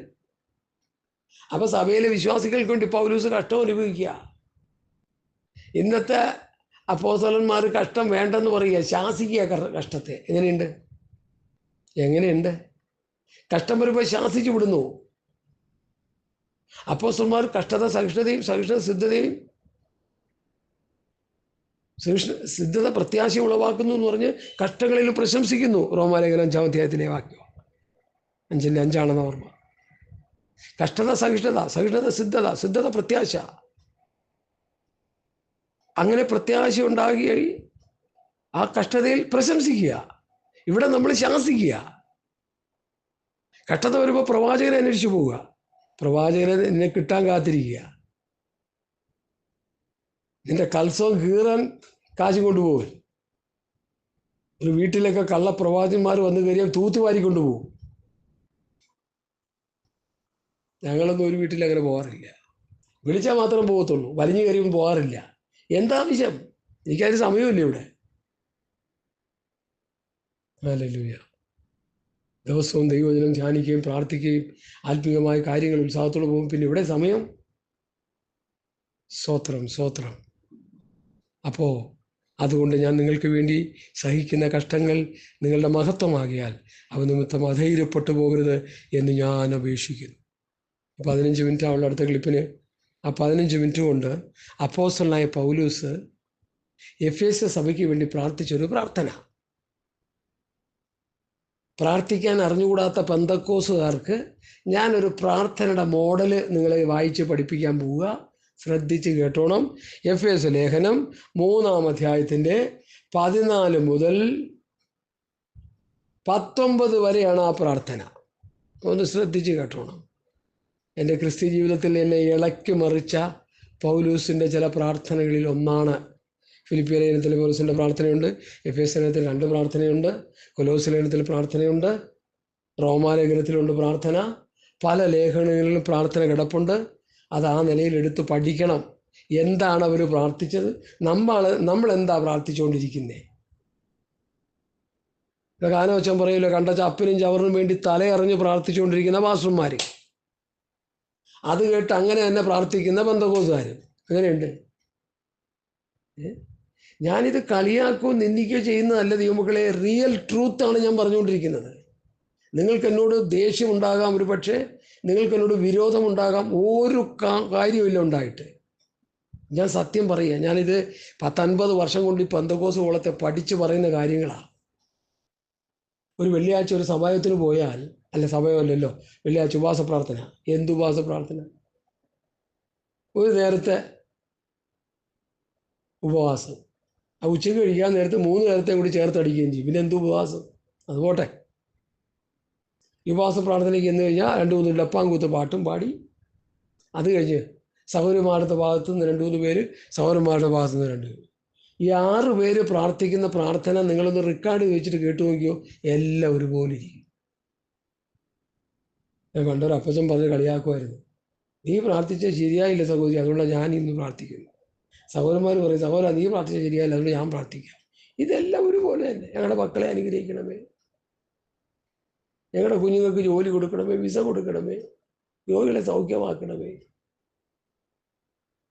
അപ്പൊ സഭയിലെ വിശ്വാസികൾക്ക് വേണ്ടി പൗലോസ് കഷ്ടം അനുഭവിക്കുക. ഇന്നത്തെ അപ്പോസ്തലന്മാർ കഷ്ടം വേണ്ടെന്ന് പറയുക, ശാസിക്കുക കഷ്ടത്തെ. എങ്ങനെയുണ്ട്? കഷ്ടം വരുമ്പോൾ ശാസിച്ചു വിടുന്നു. അപ്പോസ്തലന്മാർ കഷ്ടത സഹിഷ്ണുതയും സിദ്ധത പ്രത്യാശ ഉളവാക്കുന്നു എന്ന് പറഞ്ഞ് കഷ്ടങ്ങളിൽ പ്രശംസിക്കുന്നു. റോമാലേഖനം 5-ാം അധ്യായത്തിലെ വാക്യം 5:5 ഓർമ്മ. കഷ്ടത സഹിഷ്ണുത സിദ്ധത പ്രത്യാശ. അങ്ങനെ പ്രത്യാശ ഉണ്ടാകുകയായി ആ കഷ്ടതയിൽ പ്രശംസിക്കുക. ഇവിടെ നമ്മൾ ശാസിക്കുക. കഷ്ടത വരുമ്പോൾ പ്രവാചകനെ അന്വേഷിച്ചു പോവുക. പ്രവാചകനെ നിന്നെ കിട്ടാൻ കാത്തിരിക്കുക. നിന്റെ കൽസവും കീറാൻ കാശും കൊണ്ടുപോകും. ഒരു വീട്ടിലൊക്കെ കള്ളപ്രവാചകന്മാർ വന്നു കയറിയാൽ തൂത്തുവാരി കൊണ്ടുപോകും. ഞങ്ങളൊന്നും ഒരു വീട്ടിൽ അങ്ങനെ പോകാറില്ല. വിളിച്ചാൽ മാത്രം പോകത്തുള്ളൂ, വലിഞ്ഞു കയറിയും പോകാറില്ല. എന്താ ആവശ്യം? എനിക്കതിന് സമയമില്ല ഇവിടെ. ഹല്ലേലൂയ. ദിവസവും ദൈവവചനം ധ്യാനിക്കുകയും പ്രാർത്ഥിക്കുകയും ആത്മീയമായ കാര്യങ്ങൾ ഉത്സാഹത്തോടെ പോകും. പിന്നെ ഇവിടെ സമയം. സ്തോത്രം, സ്തോത്രം. അപ്പോൾ അതുകൊണ്ട് ഞാൻ നിങ്ങൾക്ക് വേണ്ടി സഹിക്കുന്ന കഷ്ടങ്ങൾ നിങ്ങളുടെ മഹത്വമാകിയാൽ അവ നിമിത്തം അധൈര്യപ്പെട്ടു പോകരുത് എന്ന് ഞാൻ അപേക്ഷിക്കുന്നു. 15 മിനിറ്റ് ആവുള്ള അടുത്ത ക്ലിപ്പിന്. ആ 15 മിനിറ്റ് കൊണ്ട് അപ്പോസ്തലനായ പൗലോസ് എഫേസ്യ സഭയ്ക്ക് വേണ്ടി പ്രാർത്ഥിച്ചൊരു പ്രാർത്ഥന. പ്രാർത്ഥിക്കാൻ അറിഞ്ഞുകൂടാത്ത പെന്തക്കോസുകാർക്ക് ഞാനൊരു പ്രാർത്ഥനയുടെ മോഡല് നിങ്ങളെ വായിച്ച് പഠിപ്പിക്കാൻ പോവുക. ശ്രദ്ധിച്ച് കേട്ടോണം. എഫേസ്യ ലേഖനം 3-ാം അധ്യായത്തിൻ്റെ 14 മുതൽ 19 വരെയാണ് ആ പ്രാർത്ഥന. ഒന്ന് ശ്രദ്ധിച്ച് കേട്ടോണം. എൻ്റെ ക്രിസ്ത്യ ജീവിതത്തിൽ എന്നെ ഇളക്കി മറിച്ച പൗലൂസിൻ്റെ ചില പ്രാർത്ഥനകളിൽ ഒന്നാണ്. ഫിലിപ്പിയ ലേഖനത്തിൽ പൗലോസിൻ്റെ പ്രാർത്ഥനയുണ്ട്, എഫേസ്യ ലേഖനത്തിൽ 2 പ്രാർത്ഥനയുണ്ട്, കൊലോസ്യ ലേഖനത്തിൽ പ്രാർത്ഥനയുണ്ട്, റോമാലേഖനത്തിലുണ്ട് പ്രാർത്ഥന. പല ലേഖനങ്ങളിലും പ്രാർത്ഥന കിടപ്പുണ്ട്. അത് ആ നിലയിൽ എടുത്ത് പഠിക്കണം. എന്താണ് അവർ പ്രാർത്ഥിച്ചത്, നമ്മൾ എന്താ പ്രാർത്ഥിച്ചുകൊണ്ടിരിക്കുന്നത്? ഗാനവച്ചൻ പറയില്ല, കണ്ട ചപ്പിനും ചവറിനും വേണ്ടി തലയറിഞ്ഞ് പ്രാർത്ഥിച്ചുകൊണ്ടിരിക്കുന്ന പാസ്റ്റർമാർ, അത് കേട്ട് അങ്ങനെ തന്നെ പ്രാർത്ഥിക്കുന്ന പെന്തക്കോസ്തുകാരും. അങ്ങനെയുണ്ട്. ഞാനിത് കളിയാക്കുകയോ നിന്ദിക്കുകയോ ചെയ്യുന്നതല്ല ദൈവമക്കളെ. റിയൽ ട്രൂത്താണ് ഞാൻ പറഞ്ഞുകൊണ്ടിരിക്കുന്നത്. നിങ്ങൾക്ക് എന്നോട് ദേഷ്യമുണ്ടാകാം, ഒരു പക്ഷേ നിങ്ങൾക്ക് എന്നോട് വിരോധമുണ്ടാകാം. ഒരു കാര്യമില്ല ഉണ്ടായിട്ട്. ഞാൻ സത്യം പറയുക. ഞാനിത് 10-50 വർഷം കൊണ്ട് ഈ പെന്തക്കോസ്ത് കോളത്തെ പഠിച്ച് പറയുന്ന കാര്യങ്ങളാണ്. ഒരു വെള്ളിയാഴ്ച ഒരു സഭായത്തിന് പോയാൽ, അല്ല സഭയമല്ലല്ലോ, വെള്ളിയാഴ്ച ഉപവാസ പ്രാർത്ഥന. എന്ത് ഉപവാസ പ്രാർത്ഥന? ഒരു നേരത്തെ ഉപവാസം. ആ ഉച്ചയ്ക്ക് കഴിക്കാൻ നേരത്തെ 3 നേരത്തെ കൂടി ചേർത്തടിക്കുകയും ചെയ്യും. പിന്നെ എന്ത് ഉപവാസം? അത് പോട്ടെ. ഉപവാസ പ്രാർത്ഥനയ്ക്ക് എന്ന് കഴിഞ്ഞാൽ 2-3 ഡപ്പാങ്കൂത്ത് പാട്ടും പാടി, അത് കഴിഞ്ഞ് സഹോദരിമാരുടെ ഭാഗത്തു നിന്ന് 2-3 പേര്, സഹോദരന്മാരുടെ ഭാഗത്തു നിന്ന് 2 പേര്. ഈ 6 പേര് പ്രാർത്ഥിക്കുന്ന പ്രാർത്ഥന നിങ്ങളൊന്ന് റെക്കോർഡ് വെച്ചിട്ട് കേട്ടു നോക്കിയോ, എല്ലാം ഒരുപോലെ ഇരിക്കും. ഞാൻ പണ്ടൊരു അപ്പച്ചൻ പറഞ്ഞ് കളിയാക്കുമായിരുന്നു, നീ പ്രാർത്ഥിച്ചാൽ ശരിയായില്ല സഹോദരി, അതുകൊണ്ടാണ് ഞാൻ ഇന്ന് പ്രാർത്ഥിക്കുന്നു. സഹോദരന്മാർ പറയും, സഹോദര നീ പ്രാർത്ഥിച്ചാൽ ശരിയായില്ല, അതുകൊണ്ട് ഞാൻ പ്രാർത്ഥിക്കാം. ഇതെല്ലാം ഒരുപോലെ തന്നെ. ഞങ്ങളുടെ മക്കളെ അനുഗ്രഹിക്കണമേ, ഞങ്ങളുടെ കുഞ്ഞുങ്ങൾക്ക് ജോലി കൊടുക്കണമേ, വിസ കൊടുക്കണമേ, രോഗികളെ സൗഖ്യമാക്കണമേ,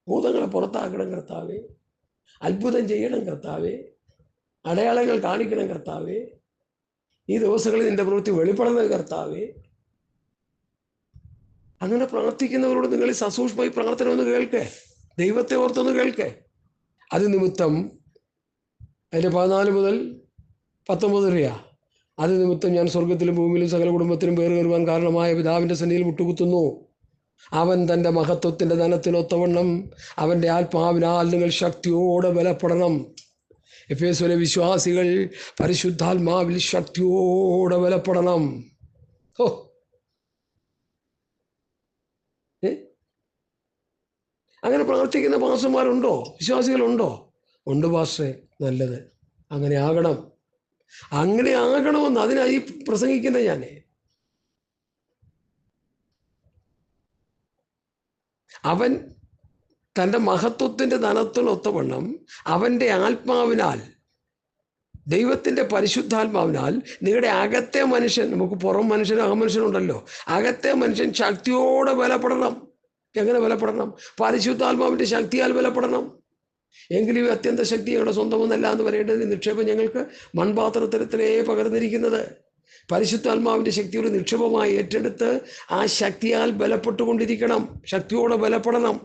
ഭൂതങ്ങളെ പുറത്താക്കണം കർത്താവേ, അത്ഭുതം ചെയ്യണം കർത്താവേ, അടയാളങ്ങൾ കാണിക്കണം കർത്താവേ, ഈ ദിവസങ്ങളിൽ നിന്റെ പ്രവൃത്തി വെളിപ്പെടുന്നത് കർത്താവേ. അങ്ങനെ പ്രാർത്ഥിക്കുന്നവരോട് നിങ്ങൾ സസൂക്ഷ്മമായി പ്രാർത്ഥന ഒന്ന് കേൾക്കേ, ദൈവത്തെ ഓർത്തൊന്ന് കേൾക്കേ. അത് നിമിത്തം അതിൻ്റെ 14 മുതൽ 19 വരെയാ. അത് നിമിത്തം ഞാൻ സ്വർഗത്തിലും ഭൂമിയിലും സകല കുടുംബത്തിലും പേര് കയറുവാൻ കാരണമായ പിതാവിൻ്റെ സന്നിധിയിൽ മുട്ടുകുത്തുന്നു. അവൻ തൻ്റെ മഹത്വത്തിൻ്റെ ധനത്തിനൊത്തവണ്ണം അവൻ്റെ ആത്മാവിനാൽ നിങ്ങൾ ശക്തിയോടെ ബലപ്പെടണം. എഫേസ്യയിലെ വിശ്വാസികൾ പരിശുദ്ധാത്മാവിൽ ശക്തിയോടെ ബലപ്പെടണം. അങ്ങനെ പ്രാർത്ഥിക്കുന്ന പാസ്റ്റർമാരുണ്ടോ? വിശ്വാസികളുണ്ടോ? ഉണ്ട് പാസ്റ്ററെ, നല്ലത്. അങ്ങനെ ആകണം. അങ്ങനെ ആകണമെന്ന് അതിനായി പ്രസംഗിക്കുന്നത് ഞാൻ. അവൻ തൻ്റെ മഹത്വത്തിൻ്റെ ധനത്തിനൊത്തവണ്ണം അവൻ്റെ ആത്മാവിനാൽ, ദൈവത്തിൻ്റെ പരിശുദ്ധാത്മാവിനാൽ നിങ്ങളുടെ അകത്തെ മനുഷ്യൻ, നമുക്ക് പുറം മനുഷ്യനും അകമനുഷ്യനുണ്ടല്ലോ, അകത്തെ മനുഷ്യൻ ശക്തിയോടെ ബലപ്പെടണം. എങ്ങനെ ബലപ്പെടണം? പരിശുദ്ധാത്മാവിൻ്റെ ശക്തിയാൽ ബലപ്പെടണം. എങ്കിലും ഈ അത്യന്ത ശക്തി ഞങ്ങളുടെ സ്വന്തമെന്നല്ല എന്ന് പറയേണ്ടത്. നിക്ഷേപം ഞങ്ങൾക്ക് മൺപാത്രത്തിലേ പകർന്നിരിക്കുന്നത്. പരിശുദ്ധാത്മാവിൻ്റെ ശക്തിയുടെ നിക്ഷേപമായി ഏറ്റെടുത്ത് ആ ശക്തിയാൽ ബലപ്പെട്ടുകൊണ്ടിരിക്കണം. ശക്തിയോടെ ബലപ്പെടണം.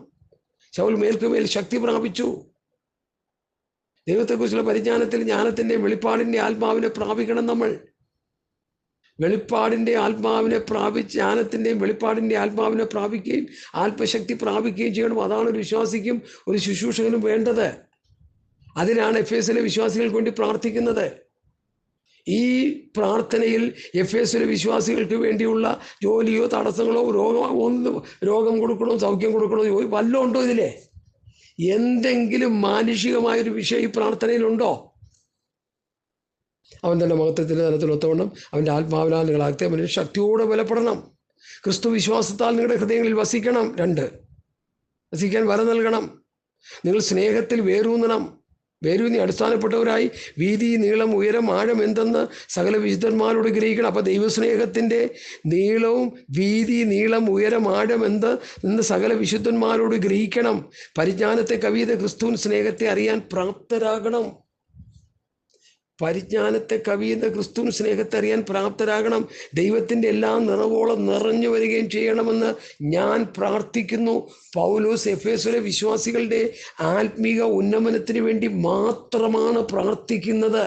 ശൗൽ മേൽക്കുമേൽ ശക്തി പ്രാപിച്ചു. ദൈവത്തെക്കുറിച്ചുള്ള പരിജ്ഞാനത്തിൽ ജ്ഞാനത്തിൻ്റെയും വെളിപ്പാടിൻ്റെ ആത്മാവിനെ പ്രാപിക്കണം. നമ്മൾ വെളിപ്പാടിൻ്റെ ആത്മാവിനെ ജ്ഞാനത്തിൻ്റെയും വെളിപ്പാടിൻ്റെ ആത്മാവിനെ പ്രാപിക്കുകയും ആത്മശക്തി പ്രാപിക്കുകയും ചെയ്യണം. അതാണ് ഒരു വിശ്വാസിക്കും ഒരു ശുശ്രൂഷകനും വേണ്ടത്. അതിനാണ് എഫേസ്യയിലെ വിശ്വാസികൾക്ക് വേണ്ടി പ്രാർത്ഥിക്കുന്നത്. ഈ പ്രാർത്ഥനയിൽ എഫേസ്യയിലെ വിശ്വാസികൾക്ക് വേണ്ടിയുള്ള ജോലിയോ തടസ്സങ്ങളോ രോഗം കൊടുക്കണോ സൗഖ്യം കൊടുക്കണോ വല്ലതും ഉണ്ടോ? ഇതിലെ എന്തെങ്കിലും മാനുഷികമായൊരു വിഷയം ഈ പ്രാർത്ഥനയിലുണ്ടോ? അവൻ തൻ്റെ മഹത്വത്തിൻ്റെ തലത്തിൽ ഒത്തവണ്ണം അവൻ്റെ ആത്മാവിനാൽ നിങ്ങളാകത്തെ അവൻ്റെ ശക്തിയോടെ ബലപ്പെടണം. ക്രിസ്തു വിശ്വാസത്താൽ നിങ്ങളുടെ ഹൃദയങ്ങളിൽ വസിക്കണം. 2, വസിക്കാൻ വരം നൽകണം. നിങ്ങൾ സ്നേഹത്തിൽ വേരൂന്നണം. വേരൂന്നി അടിസ്ഥാനപ്പെട്ടവരായി വീതി, നീളം, ഉയരം, ആഴം എന്തെന്ന് സകല വിശുദ്ധന്മാരോട് ഗ്രഹിക്കണം. അപ്പോൾ ദൈവസ്നേഹത്തിൻ്റെ നീളവും വീതി, നീളം, ഉയരം, ആഴം എന്ന് സകല വിശുദ്ധന്മാരോട് ഗ്രഹിക്കണം. പരിജ്ഞാനത്തെ കവിയത ക്രിസ്തുവിൻ സ്നേഹത്തെ അറിയാൻ പ്രാപ്തരാകണം. പരിജ്ഞാനത്തെ കവിയുന്ന ക്രിസ്തുവിൻ സ്നേഹത്തെ അറിയാൻ പ്രാപ്തരാകണം. ദൈവത്തിൻ്റെ എല്ലാം നിറവോളം നിറഞ്ഞു വരികയും ചെയ്യണമെന്ന് ഞാൻ പ്രാർത്ഥിക്കുന്നു. പൗലോസ് എഫേസ്യയിലെ വിശ്വാസികളുടെ ആത്മീക ഉന്നമനത്തിന് വേണ്ടി മാത്രമാണ് പ്രാർത്ഥിക്കുന്നത്.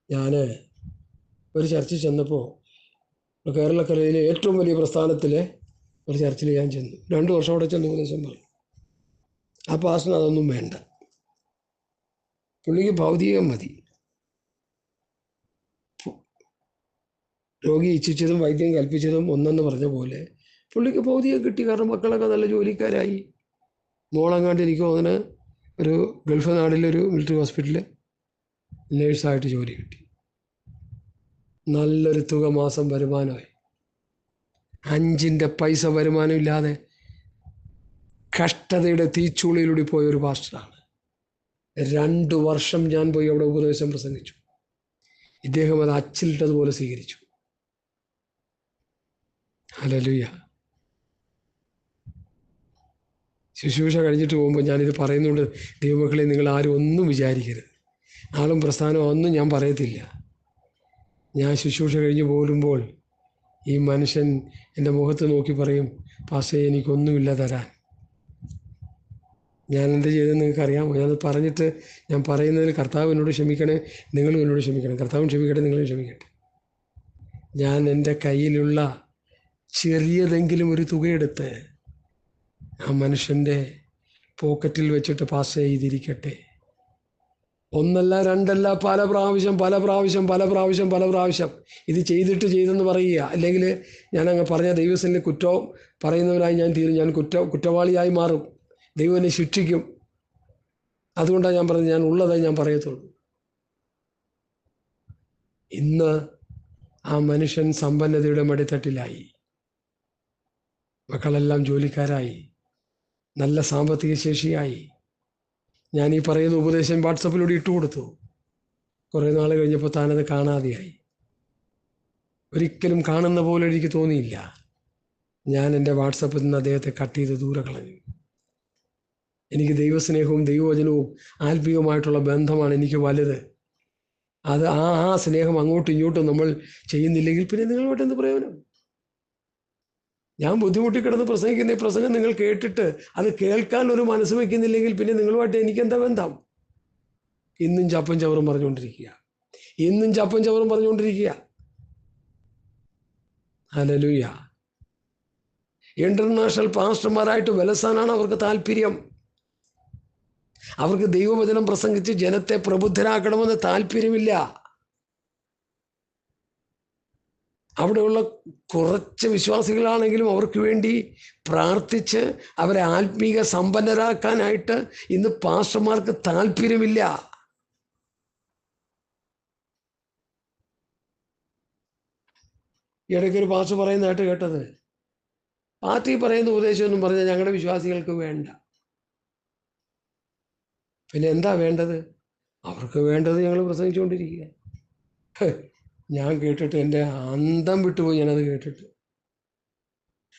ഞാൻ ഒരു ചർച്ചിൽ ചെന്നപ്പോൾ, കേരളക്കരയിലെ ഏറ്റവും വലിയ പ്രസ്ഥാനത്തിലെ ഒരു ചർച്ചിൽ ഞാൻ ചെന്നു. 2 വർഷം അവിടെ ചെന്ന് ഉപദേശം പറഞ്ഞു. ആ പാസ്റ്ററിന് അതൊന്നും വേണ്ട. പുള്ളിക്ക് ഭൗതികം മതി. രോഗി ഇച്ഛിച്ചതും വൈദ്യം കൽപ്പിച്ചതും ഒന്നെന്ന് പറഞ്ഞ പോലെ പുള്ളിക്ക് ഭൗതികം കിട്ടി. കാരണം മക്കളൊക്കെ നല്ല ജോലിക്കാരായി. മോളങ്ങാണ്ട് എനിക്ക് തോന്നുന്നു ഒരു ഗൾഫ് നാട്ടിലൊരു മിലിറ്ററി ഹോസ്പിറ്റലിൽ നേഴ്സായിട്ട് ജോലി കിട്ടി. നല്ലൊരു തുക മാസം വരുമാനമായി. 5 പൈസ വരുമാനം ഇല്ലാതെ കഷ്ടതയുടെ തീച്ചൂളിയിലൂടെ പോയ ഒരു പാസ്റ്ററാണ്. 2 വർഷം ഞാൻ പോയി അവിടെ ഉപദേശം പ്രസംഗിച്ചു. ഇദ്ദേഹം അത് അച്ചിലിട്ടതുപോലെ സ്വീകരിച്ചു. ഹല്ലേലൂയ. ശുശ്രൂഷ കഴിഞ്ഞിട്ട് പോകുമ്പോൾ ഞാനിത് പറയുന്നുണ്ട്. ദൈവമക്കളെ, നിങ്ങൾ ആരും ഒന്നും വിചാരിക്കരുത്. ആളും പ്രസ്ഥാനവും ഒന്നും ഞാൻ പറയത്തില്ല. ഞാൻ ശുശ്രൂഷ കഴിഞ്ഞ് പോരുമ്പോൾ ഈ മനുഷ്യൻ എൻ്റെ മുഖത്ത് നോക്കി പറയും, പാസ്റ്റേ എനിക്കൊന്നുമില്ല തരാൻ. ഞാൻ എന്ത് ചെയ്തെന്ന് നിങ്ങൾക്കറിയാമോ? ഞാനത് പറഞ്ഞിട്ട് ഞാൻ പറയുന്നതിൽ കർത്താവ് എന്നോട് ക്ഷമിക്കണേ, നിങ്ങളും എന്നോട് ക്ഷമിക്കണം. കർത്താവും ക്ഷമിക്കട്ടെ, നിങ്ങളും ക്ഷമിക്കട്ടെ. ഞാൻ എൻ്റെ കയ്യിലുള്ള ചെറിയതെങ്കിലും ഒരു തുകയെടുത്ത് ആ മനുഷ്യൻ്റെ പോക്കറ്റിൽ വെച്ചിട്ട് പാസ് ചെയ്തിരിക്കട്ടെ. 1 അല്ല 2 അല്ല, പല പ്രാവശ്യം ഇത് ചെയ്തെന്ന് പറയുക. അല്ലെങ്കിൽ ഞാനങ്ങ് പറഞ്ഞ ദൈവത്തിൻ്റെ കുറ്റം പറയുന്നവരായി ഞാൻ തീരും. ഞാൻ കുറ്റവാളിയായി മാറും. ദൈവം എന്നെ ശിക്ഷിക്കും. അതുകൊണ്ടാണ് ഞാൻ പറഞ്ഞത്, ഞാൻ ഉള്ളതേ ഞാൻ പറയത്തുള്ളൂ. ഇന്ന് ആ മനുഷ്യൻ സമ്പന്നതയുടെ മടിത്തട്ടിലായി. മക്കളെല്ലാം ജോലിക്കാരായി, നല്ല സാമ്പത്തിക ശേഷിയായി. ഞാൻ ഈ പറയുന്ന ഉപദേശം വാട്സപ്പിലൂടെ ഇട്ടുകൊടുത്തു. കുറേ നാൾ കഴിഞ്ഞപ്പോൾ താനത് കാണാതെയായി. ഒരിക്കലും കാണുന്ന പോലെ എനിക്ക് തോന്നിയില്ല. ഞാൻ എൻ്റെ വാട്സപ്പിൽ നിന്ന് അദ്ദേഹത്തെ കട്ട് ചെയ്ത് ദൂരെ കളഞ്ഞു. എനിക്ക് ദൈവസ്നേഹവും ദൈവവചനവും ആത്മീയവുമായിട്ടുള്ള ബന്ധമാണ് എനിക്ക് വലുത്. അത് ആ സ്നേഹം അങ്ങോട്ടും ഇങ്ങോട്ടും നമ്മൾ ചെയ്യുന്നില്ലെങ്കിൽ പിന്നെ നിങ്ങളുമായിട്ട് എന്ത് പ്രയോജനം? ഞാൻ ബുദ്ധിമുട്ടി കിടന്ന് പ്രസംഗിക്കുന്ന ഈ പ്രസംഗം നിങ്ങൾ കേട്ടിട്ട് അത് കേൾക്കാൻ ഒരു മനസ്സ് വയ്ക്കുന്നില്ലെങ്കിൽ പിന്നെ നിങ്ങളുമായിട്ട് എനിക്കെന്താ ബന്ധം? ഇന്നും ചപ്പും ചവറും പറഞ്ഞുകൊണ്ടിരിക്കുക. ഹല്ലേലൂയ. ഇന്റർനാഷണൽ പാസ്റ്റർമാരായിട്ട് വിലസാനാണ് അവർക്ക് താല്പര്യം. അവർക്ക് ദൈവവചനം പ്രസംഗിച്ച് ജനത്തെ പ്രബുദ്ധരാക്കണമെന്ന് താല്പര്യമില്ല. അവിടെയുള്ള കുറച്ച് വിശ്വാസികളാണെങ്കിലും അവർക്ക് വേണ്ടി പ്രാർത്ഥിച്ച് അവരെ ആത്മീക സമ്പന്നരാക്കാനായിട്ട് ഇന്ന് പാസ്റ്റർമാർക്ക് താല്പര്യമില്ല. ഇടയ്ക്കൊരു പാസ്റ്റർ പറയുന്നതായിട്ട് കേട്ടത്, പാർട്ടി പറയുന്ന ഉപദേശമൊന്നും പറഞ്ഞാൽ ഞങ്ങളുടെ വിശ്വാസികൾക്ക് വേണ്ട. പിന്നെ എന്താ വേണ്ടത്? അവർക്ക് വേണ്ടത് ഞങ്ങൾ പ്രസംഗിച്ചുകൊണ്ടിരിക്കുക. ഞാൻ കേട്ടിട്ട് എൻ്റെ അന്തം വിട്ടുപോയി. ഞാനത് കേട്ടിട്ട്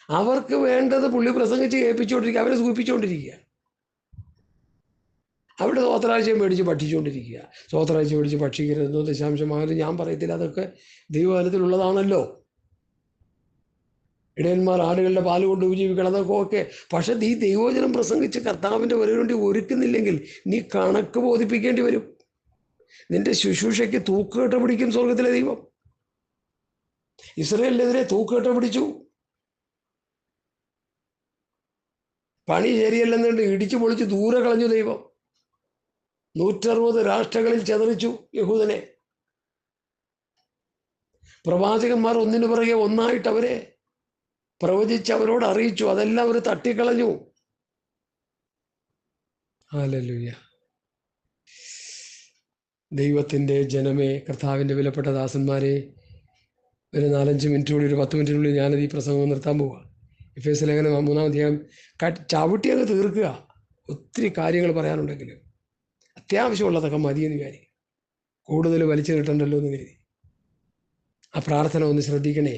അവർക്ക് വേണ്ടത് പുള്ളി പ്രസംഗിച്ച് കേൾപ്പിച്ചുകൊണ്ടിരിക്കുക, അവരെ സൂചിപ്പിച്ചുകൊണ്ടിരിക്കുക. അവിടെ സ്വോത്രാഴ്ചയും മേടിച്ച് ഭക്ഷിച്ചുകൊണ്ടിരിക്കുക. സ്വോത്രാഴ്ച മേടിച്ച് ഭക്ഷിക്കരുതെന്നോ ദശാംശമാകരുത് ഞാൻ പറയത്തില്ല. അതൊക്കെ ദൈവകാലത്തിലുള്ളതാണല്ലോ. ഇടയന്മാർ ആടുകളുടെ പാല് കൊണ്ട് ഉപജീവിക്കണം, അതൊക്കെ ഓക്കെ. പക്ഷെ നീ ദൈവവചനം പ്രസംഗിച്ച് കർത്താവിൻ്റെ വരവിന് വേണ്ടി ഒരുക്കുന്നില്ലെങ്കിൽ നീ കണക്ക് ബോധിപ്പിക്കേണ്ടി വരും. നിന്റെ ശുശ്രൂഷയ്ക്ക് തൂക്കുകെട്ട് പിടിക്കും സ്വർഗത്തിലെ ദൈവം. ഇസ്രായേലിനെതിരെ തൂക്കുകെട്ട് പിടിച്ചു. പണി ശരിയല്ലെന്നുണ്ട് ഇടിച്ചു പൊളിച്ച് ദൂരെ കളഞ്ഞു ദൈവം. 160 രാഷ്ട്രങ്ങളിൽ ചെതറിച്ചു യഹൂദനെ. പ്രവാചകന്മാർ ഒന്നിനു പിറകെ ഒന്നായിട്ട് അവരെ പ്രവചിച്ച് അവരോട് അറിയിച്ചു. അതെല്ലാം അവർ തട്ടിക്കളഞ്ഞു. ഹല്ലേലൂയ. ദൈവത്തിൻ്റെ ജനമേ, കർത്താവിൻ്റെ വിലപ്പെട്ട ദാസന്മാരെ, ഒരു 4-5 മിനിറ്റിനുള്ളിൽ, ഒരു 10 മിനിറ്റിനുള്ളിൽ ഞാനത് ഈ പ്രസംഗം നിർത്താൻ പോവുക. എഫേസ്യ ലേഖനം 3-ാം അധ്യായം ചവിട്ടി അങ്ങ് തീർക്കുക. ഒത്തിരി കാര്യങ്ങൾ പറയാനുണ്ടെങ്കിലും അത്യാവശ്യമുള്ളതൊക്കെ മതിയെന്ന് വിചാരിക്കും. കൂടുതൽ വലിച്ചു കിട്ടണ്ടല്ലോ എന്ന് കരുതി. ആ പ്രാർത്ഥന ഒന്ന് ശ്രദ്ധിക്കണേ.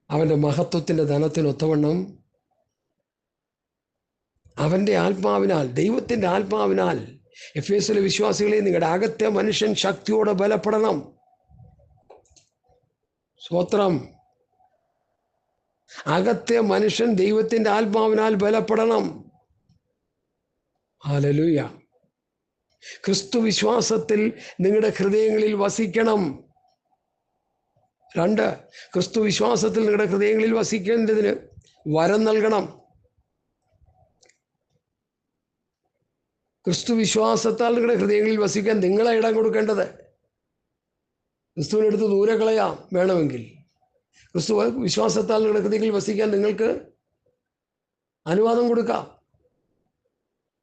അവൻ്റെ മഹത്വത്തിൻ്റെ ധനത്തിനൊത്തവണ്ണം അവൻ്റെ ആത്മാവിനാൽ, ദൈവത്തിൻ്റെ ആത്മാവിനാൽ എഫേസ്യയിലെ വിശ്വാസികളെ, നിങ്ങളുടെ അകത്തെ മനുഷ്യൻ ശക്തിയോടെ ബലപ്പെടണം. സ്തോത്രം. അകത്തെ മനുഷ്യൻ ദൈവത്തിൻ്റെ ആത്മാവിനാൽ ബലപ്പെടണം. ഹല്ലേലൂയ. ക്രിസ്തു വിശ്വാസത്തിൽ നിങ്ങളുടെ ഹൃദയങ്ങളിൽ വസിക്കണം. 2, ക്രിസ്തു വിശ്വാസത്തിൽ നിങ്ങളുടെ ഹൃദയങ്ങളിൽ വസിക്കേണ്ടതിന് വരം നൽകണം. ക്രിസ്തു വിശ്വാസത്താൽ നിങ്ങളുടെ ഹൃദയങ്ങളിൽ വസിക്കാൻ നിങ്ങളെ ഇടം കൊടുക്കേണ്ടത്. ക്രിസ്തുവിനെടുത്ത് ദൂരെ കളയാം വേണമെങ്കിൽ. ക്രിസ്തു വിശ്വാസത്താൽ നിങ്ങളുടെ ഹൃദയങ്ങളിൽ വസിക്കാൻ നിങ്ങൾക്ക് അനുവാദം കൊടുക്കാം.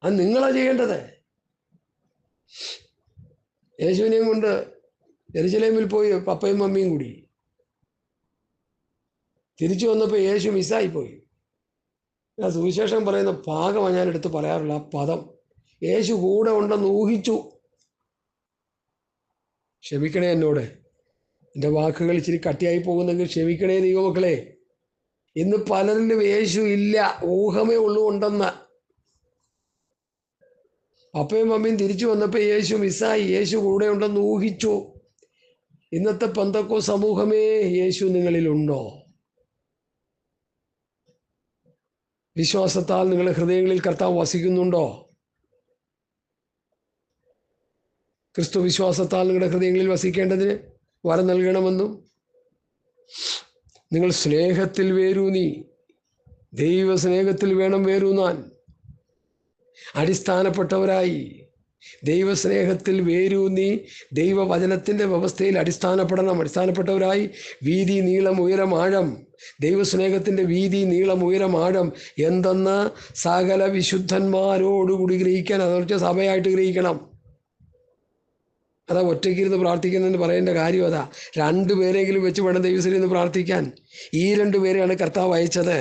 അത് നിങ്ങളാ ചെയ്യേണ്ടത്. യേശുവിനെയും കൊണ്ട് യെരുശലേമിൽ പോയി പപ്പയും മമ്മിയും കൂടി. തിരിച്ചു വന്നപ്പോൾ യേശു മിസ്സായിപ്പോയി. സുവിശേഷം പറയുന്ന ഭാഗമാണ് ഞാൻ എടുത്ത് പറയാറുള്ള ആ പദം. യേശു കൂടെ ഉണ്ടെന്ന് ഊഹിച്ചു. ക്ഷമിക്കണേ എന്നോട്, എൻ്റെ വാക്കുകൾ ഇച്ചിരി കട്ടിയായി പോകുന്നെങ്കിൽ ക്ഷമിക്കണേ ദൈവമക്കളെ. ഇന്ന് പലരിലും യേശു ഇല്ല, ഊഹമേ ഉള്ളൂ ഉണ്ടെന്ന്. പപ്പയും മമ്മിയും തിരിച്ചു വന്നപ്പോൾ യേശു മിസ്സായി, യേശു കൂടെ ഉണ്ടെന്ന് ഊഹിച്ചു. ഇന്നത്തെ പെന്തക്കോ സമൂഹമേ, യേശു നിങ്ങളിലുണ്ടോ? വിശ്വാസത്താൽ നിങ്ങളുടെ ഹൃദയങ്ങളിൽ കർത്താവ് വസിക്കുന്നുണ്ടോ? ക്രിസ്തു വിശ്വാസത്താൽ നിങ്ങളുടെ ഹൃദയങ്ങളിൽ വസിക്കേണ്ടതിന് വരം നൽകണമെന്നും, നിങ്ങൾ സ്നേഹത്തിൽ വേരൂന്നി, ദൈവസ്നേഹത്തിൽ വേണം വേരൂന്നാൻ. അടിസ്ഥാനപ്പെട്ടവരായി ദൈവസ്നേഹത്തിൽ വേരൂന്നി ദൈവവചനത്തിൻ്റെ വ്യവസ്ഥയിൽ അടിസ്ഥാനപ്പെട്ടവരായി വീതി നീളം ഉയരം ആഴം, ദൈവസ്നേഹത്തിൻ്റെ വീതി നീളം ഉയരം ആഴം എന്തെന്ന് സകല വിശുദ്ധന്മാരോടുകൂടി ഗ്രഹിക്കാൻ, അതെന്ന് സഭയായിട്ട് ഗ്രഹിക്കണം. അതാ ഒറ്റയ്ക്കിരുന്ന് പ്രാർത്ഥിക്കുന്നതെന്ന് പറയേണ്ട കാര്യം അതാ. 2 പേരെങ്കിലും വെച്ച് വേണം ദൈവസന്നിധിയിൽ നിന്ന് പ്രാർത്ഥിക്കാൻ. ഈ 2 പേരെയാണ് കർത്താവ് അയച്ചത്.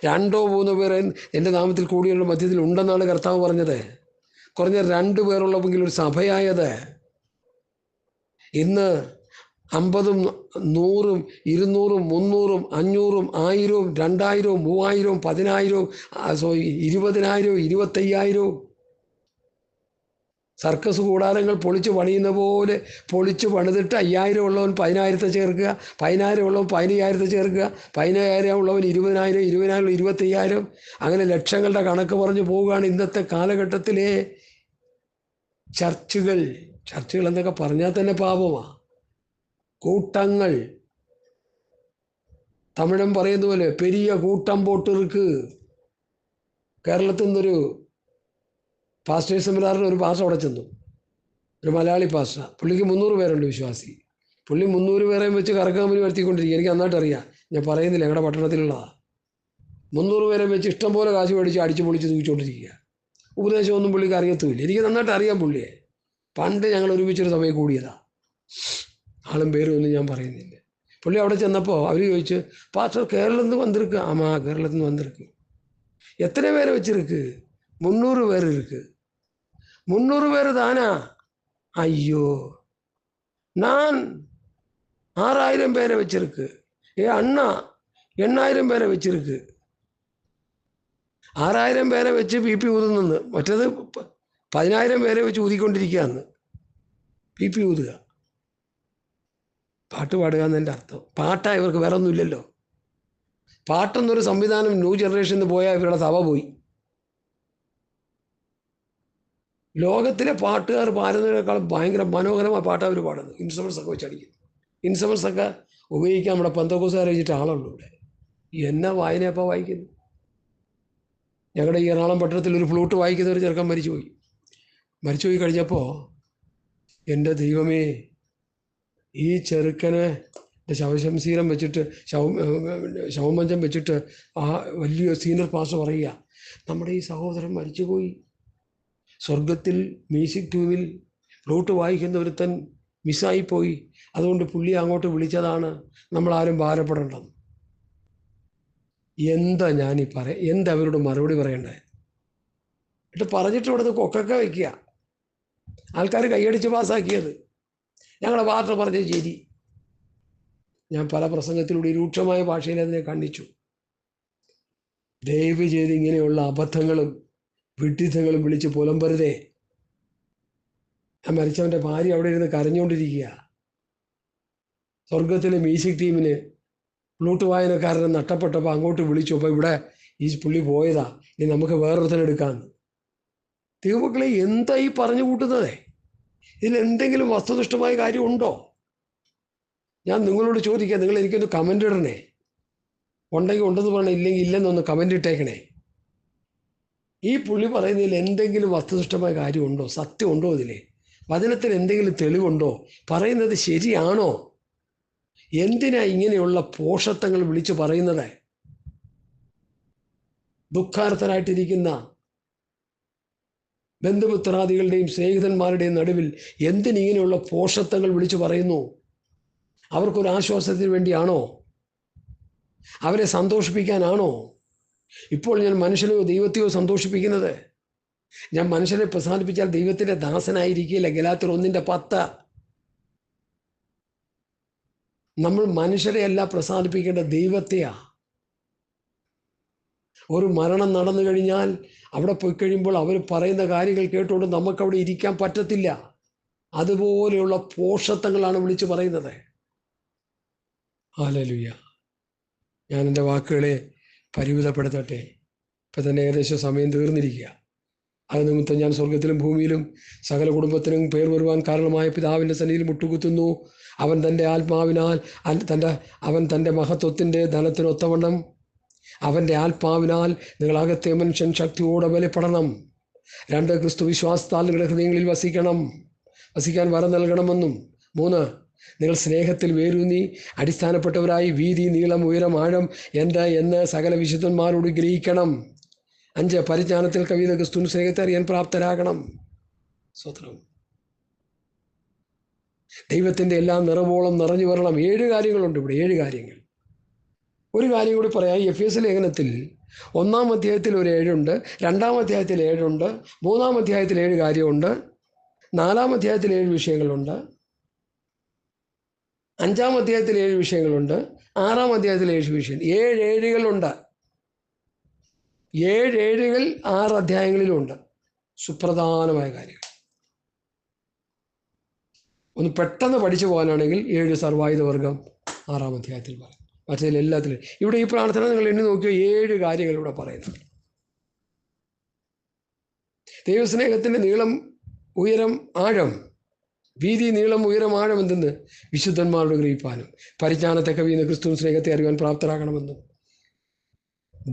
2 or 3 പേർ എൻ്റെ നാമത്തിൽ കൂടിയുള്ള മധ്യത്തിൽ ഉണ്ടെന്നാണ് കർത്താവ് പറഞ്ഞത്. കുറഞ്ഞ 2 പേരുള്ളപ്പോൾ ഒരു സഭയായത്. ഇന്ന് 50, 100, 200, 300, 500, 1000, 2000, 3000, 10000, 20,000, 25,000 സർക്കസ് കൂടാരങ്ങൾ പൊളിച്ച് പണിയുന്ന പോലെ പൊളിച്ച് പണിതിട്ട് 5000 ഉള്ളവൻ 10,000 ചേർക്കുക, 10,000 ഉള്ളവൻ 15,000 ചേർക്കുക, 15,000 ഉള്ളവൻ 20,000, 20,000 25,000, അങ്ങനെ ലക്ഷങ്ങളുടെ കണക്ക് പറഞ്ഞു പോവുകയാണ് ഇന്നത്തെ കാലഘട്ടത്തിലെ ചർച്ചുകൾ. ചർച്ചുകൾ എന്നൊക്കെ പറഞ്ഞാൽ തന്നെ പാപമാണ്. കൂട്ടങ്ങൾ. തമിഴൻ പറയുന്ന പോലെ പെരിയ കൂട്ടം പോട്ടിருக்கு. കേരളത്തിൽ നിന്നൊരു പാസ്റ്റേഴ്സ് സെമിനാറിന് ഒരു പാസ്റ്റർ അവിടെ ചെന്നു, ഒരു മലയാളി പാസ്റ്റർ. പുള്ളിക്ക് 300 പേരുണ്ട് വിശ്വാസി. പുള്ളി 300 പേരെയും വെച്ച് കറക്കാമ്പനി വരുത്തിക്കൊണ്ടിരിക്കുക. എനിക്ക് നന്നായിട്ട് അറിയാം, ഞാൻ പറയുന്നില്ല, ഞങ്ങളുടെ പട്ടണത്തിലുള്ളതാണ്. 300 പേരെ വെച്ച് ഇഷ്ടം പോലെ കാശ് മേടിച്ച് അടിച്ച് പൊളിച്ച് തൂക്കിച്ചോണ്ടിരിക്കുക. ഉപദേശമൊന്നും പുള്ളിക്ക് അറിയത്തുമില്ല. എനിക്ക് നന്നായിട്ട് അറിയാം പുള്ളിയെ. പണ്ട് ഞങ്ങൾ ഒരുമിച്ചൊരു സമയം കൂടിയതാണ്. ആളും പേരും ഒന്നും ഞാൻ പറയുന്നില്ല. പുള്ളി അവിടെ ചെന്നപ്പോൾ അവർ ചോദിച്ചു, പാസ്റ്റർ കേരളത്തിൽ നിന്ന് വന്നിருக்கு? ആമാ, കേരളത്തിൽ നിന്ന് വന്നിருக்கு. എത്ര പേരെ വെച്ചിருக்கு? 300 പേർ இருக்கு. 300 பேர் தானா? ஐயோ, நான் 6000 பேரை வச்சிருக்கு. அண்ணா 8000 பேரை வச்சிருக்கு. 6000 പേരെ വെച്ച് PP ഊതുന്നെന്ന്, മറ്റേത് 10,000 പേരെ വെച്ച് ഊതിക്കൊണ്ടിരിക്കുകയെന്ന്. PP ഊതുക, പാട്ട് പാടുക എന്നതിൻ്റെ അർത്ഥം. പാട്ടാ ഇവർക്ക് വേറെ ഒന്നുമില്ലല്ലോ. പാട്ടെന്നൊരു സംവിധാനം ന്യൂ ജനറേഷനിൽ പോയാൽ ഇവരുടെ സഭ പോയി. ലോകത്തിലെ പാട്ടുകാർ പാടുന്നതിനേക്കാൾ ഭയങ്കര മനോഹരമായ പാട്ടാണ് അവർ പാടുന്നത്. ഇൻസ്ട്രുമെൻസ് ഒക്കെ വെച്ചടിക്കും. ഇൻസ്ട്രുമെൻസ് ഒക്കെ ഉപയോഗിക്കാൻ നമ്മുടെ പെന്തക്കോസ്തുകാരെ വെച്ചിട്ട് ആളുള്ളൂ ഇവിടെ. എന്നാ വായനയപ്പോൾ വായിക്കുന്നു. ഞങ്ങളുടെ ഈ എറണാകുളം പട്ടണത്തിൽ ഒരു ഫ്ലൂട്ട് വായിക്കുന്ന ഒരു ചെറുക്കൻ മരിച്ചുപോയി കഴിഞ്ഞപ്പോൾ, എൻ്റെ ദൈവമേ, ഈ ചെറുക്കന് ശവശംസീരം വെച്ചിട്ട് ശവമഞ്ചം വെച്ചിട്ട് ആ വലിയ സീനിയർ പാസ്റ്റർ പറയുക, നമ്മുടെ ഈ സഹോദരൻ മരിച്ചുപോയി. സ്വർഗത്തിൽ മ്യൂസിക് ട്യൂബിൽ ഫ്ലൂട്ട് വായിക്കുന്ന ഒരുത്തൻ മിസ്സായിപ്പോയി, അതുകൊണ്ട് പുള്ളി അങ്ങോട്ട് വിളിച്ചതാണ്, നമ്മളാരും ഭാരപ്പെടേണ്ടത്. എന്താ എന്താ അവരോട് മറുപടി പറയണ്ടേ? എന്നിട്ട് പറഞ്ഞിട്ട് ഇവിടുന്ന് കൊക്കൊക്കെ വയ്ക്കുക. ആൾക്കാർ കൈയടിച്ച് പാസ്സാക്കിയത് ഞങ്ങളുടെ പാർട്ടി പറഞ്ഞത് ശരി. ഞാൻ പല പ്രസംഗത്തിലൂടെ രൂക്ഷമായ ഭാഷയിൽ അതിനെ ഖണ്ഡിച്ചു. ദയവ് ചെയ്ത് ഇങ്ങനെയുള്ള അബദ്ധങ്ങളും വിഡ്ഢിത്തങ്ങളും വിളിച്ച് പുലമ്പരുതേ. ആ മരിച്ചവൻ്റെ ഭാര്യ അവിടെ ഇരുന്ന് കരഞ്ഞുകൊണ്ടിരിക്കുക. സ്വർഗത്തിലെ മ്യൂസിക് ടീമിന് ഫ്ലൂട്ട് വായനക്കാരനെ നഷ്ടപ്പെട്ടപ്പോൾ അങ്ങോട്ട് വിളിച്ചു, അപ്പോൾ ഇവിടെ ഈ പുള്ളി പോയതാ, ഇനി നമുക്ക് വേറൊരുത്തനെടുക്കാമെന്ന്. ദൈവമക്കളെ, എന്താ ഈ പറഞ്ഞു കൂട്ടുന്നതേ? ഇതിൽ എന്തെങ്കിലും വസ്തുനിഷ്ഠമായ കാര്യമുണ്ടോ? ഞാൻ നിങ്ങളോട് ചോദിക്കാം, നിങ്ങൾ എനിക്കൊന്ന് കമൻ്റ് ഇടണേ. ഉണ്ടെങ്കിൽ ഉണ്ടെന്ന് പറയണേ, ഇല്ലെങ്കിൽ ഇല്ലെന്നൊന്ന് കമൻ്റ് ഇട്ടേക്കണേ. ഈ പുള്ളി പറയുന്നതിൽ എന്തെങ്കിലും വസ്തുനിഷ്ഠമായ കാര്യമുണ്ടോ? സത്യമുണ്ടോ? ഇതിലെ വചനത്തിന് എന്തെങ്കിലും തെളിവുണ്ടോ? പറയുന്നത് ശരിയാണോ? എന്തിനാ ഇങ്ങനെയുള്ള പോഷത്വങ്ങൾ വിളിച്ചു പറയുന്നത്? ദുഃഖാർത്ഥരായിട്ടിരിക്കുന്ന ബന്ധുമിത്രാദികളുടെയും സ്നേഹിതന്മാരുടെയും നടുവിൽ എന്തിനിങ്ങനെയുള്ള പോഷത്വങ്ങൾ വിളിച്ചു പറയുന്നു? അവർക്കൊരു ആശ്വാസത്തിന് വേണ്ടിയാണോ? അവരെ സന്തോഷിപ്പിക്കാനാണോ? ഇപ്പോൾ ഞാൻ മനുഷ്യനെയോ ദൈവത്തെയോ സന്തോഷിപ്പിക്കുന്നത്? ഞാൻ മനുഷ്യനെ പ്രസാദിപ്പിച്ചാൽ ദൈവത്തിൻ്റെ ദാസനായിരിക്കില്ല. ഗലാത്യർ 1:10. നമ്മൾ മനുഷ്യരെയല്ല പ്രസാദിപ്പിക്കേണ്ട, ദൈവത്തെയാ. ഒരു മരണം നടന്നു കഴിഞ്ഞാൽ അവിടെ പോയി കഴിയുമ്പോൾ അവർ പറയുന്ന കാര്യങ്ങൾ കേട്ടുകൊണ്ട് നമുക്കവിടെ ഇരിക്കാൻ പറ്റത്തില്ല. അതുപോലെയുള്ള പോഷത്വങ്ങളാണ് വിളിച്ചു പറയുന്നത്. ഹല്ലേലൂയ. ഞാൻ എൻ്റെ വാക്കുകളെ പരിമിതപ്പെടുത്തട്ടെ. ഇപ്പം തന്നെ ഏകദേശം സമയം തീർന്നിരിക്കുക. അത് നിമിത്തം ഞാൻ സ്വർഗത്തിലും ഭൂമിയിലും സകല കുടുംബത്തിനും പേർ വരുവാൻ കാരണമായ പിതാവിൻ്റെ സന്നിധിയിൽ മുട്ടുകുത്തുന്നു. അവൻ തൻ്റെ ആത്മാവിനാൽ അവൻ തൻ്റെ മഹത്വത്തിൻ്റെ ധനത്തിനൊത്തവണ്ണം അവൻ്റെ ആത്മാവിനാൽ നിങ്ങളകത്തെ മനുഷ്യൻ ശക്തിയോടെ ബലപ്പെടണം. 2, ക്രിസ്തു വിശ്വാസത്താൽ നിങ്ങളുടെ ഹൃദയങ്ങളിൽ വസിക്കാൻ വരം നൽകണമെന്നും. 3, നിങ്ങൾ സ്നേഹത്തിൽ വേരൂന്നി അടിസ്ഥാനപ്പെട്ടവരായി വീതി, നീളം, ഉയരം, ആഴം എന്ന് സകല വിശുദ്ധന്മാരോട് ഗ്രഹിക്കണം. 5, പരിജ്ഞാനത്തിൽ കവിത ക്രിസ്തു സ്നേഹത്തെ അറിയാൻ പ്രാപ്തരാകണം. സ്വത്രം. ദൈവത്തിൻ്റെ എല്ലാം നിറവോളം നിറഞ്ഞു വരണം. 7 കാര്യങ്ങളുണ്ട് ഇവിടെ. 7 കാര്യങ്ങൾ. ഒരു കാര്യം കൂടി പറയാം. എഫേസ്യ ലേഖനത്തിൽ 1-ാം അധ്യായത്തിൽ ഒരു 7 ഉണ്ട്, 2-ാം അധ്യായത്തിൽ 7 ഉണ്ട്, 3-ാം അധ്യായത്തിൽ 7 കാര്യമുണ്ട്, 4-ാം അധ്യായത്തിൽ 7 വിഷയങ്ങളുണ്ട്, 5-ാം അധ്യായത്തിൽ 7 വിഷയങ്ങളുണ്ട്, 6-ാം അധ്യായത്തിൽ 7 വിഷയം. 7 ഏഴുകളുണ്ട്. 7 ഏഴുകൾ 6 അധ്യായങ്ങളിലുണ്ട്. സുപ്രധാനമായ കാര്യങ്ങൾ. ഒന്ന് പെട്ടെന്ന് പഠിച്ചു പോകാനാണെങ്കിൽ 7 സർവായുധവർഗം 6-ാം അധ്യായത്തിൽ പറയും. മറ്റേതിൽ എല്ലാത്തിലും ഇവിടെ ഈ പ്രാർത്ഥന നിങ്ങൾ എണ്ണി നോക്കിയോ, 7 കാര്യങ്ങൾ ഇവിടെ പറയുന്നുണ്ട്. ദൈവസ്നേഹത്തിൻ്റെ നീളം, ഉയരം, ആഴം, വീതി, നീളം, ഉയരം, ആഴം എന്തെന്ന് വിശുദ്ധന്മാരോട് ഗ്രഹിപ്പാനും പരിജ്ഞാനത്തെ കവിയുന്ന ക്രിസ്തു സ്നേഹത്തെ അറിയാൻ പ്രാപ്തരാകണമെന്നും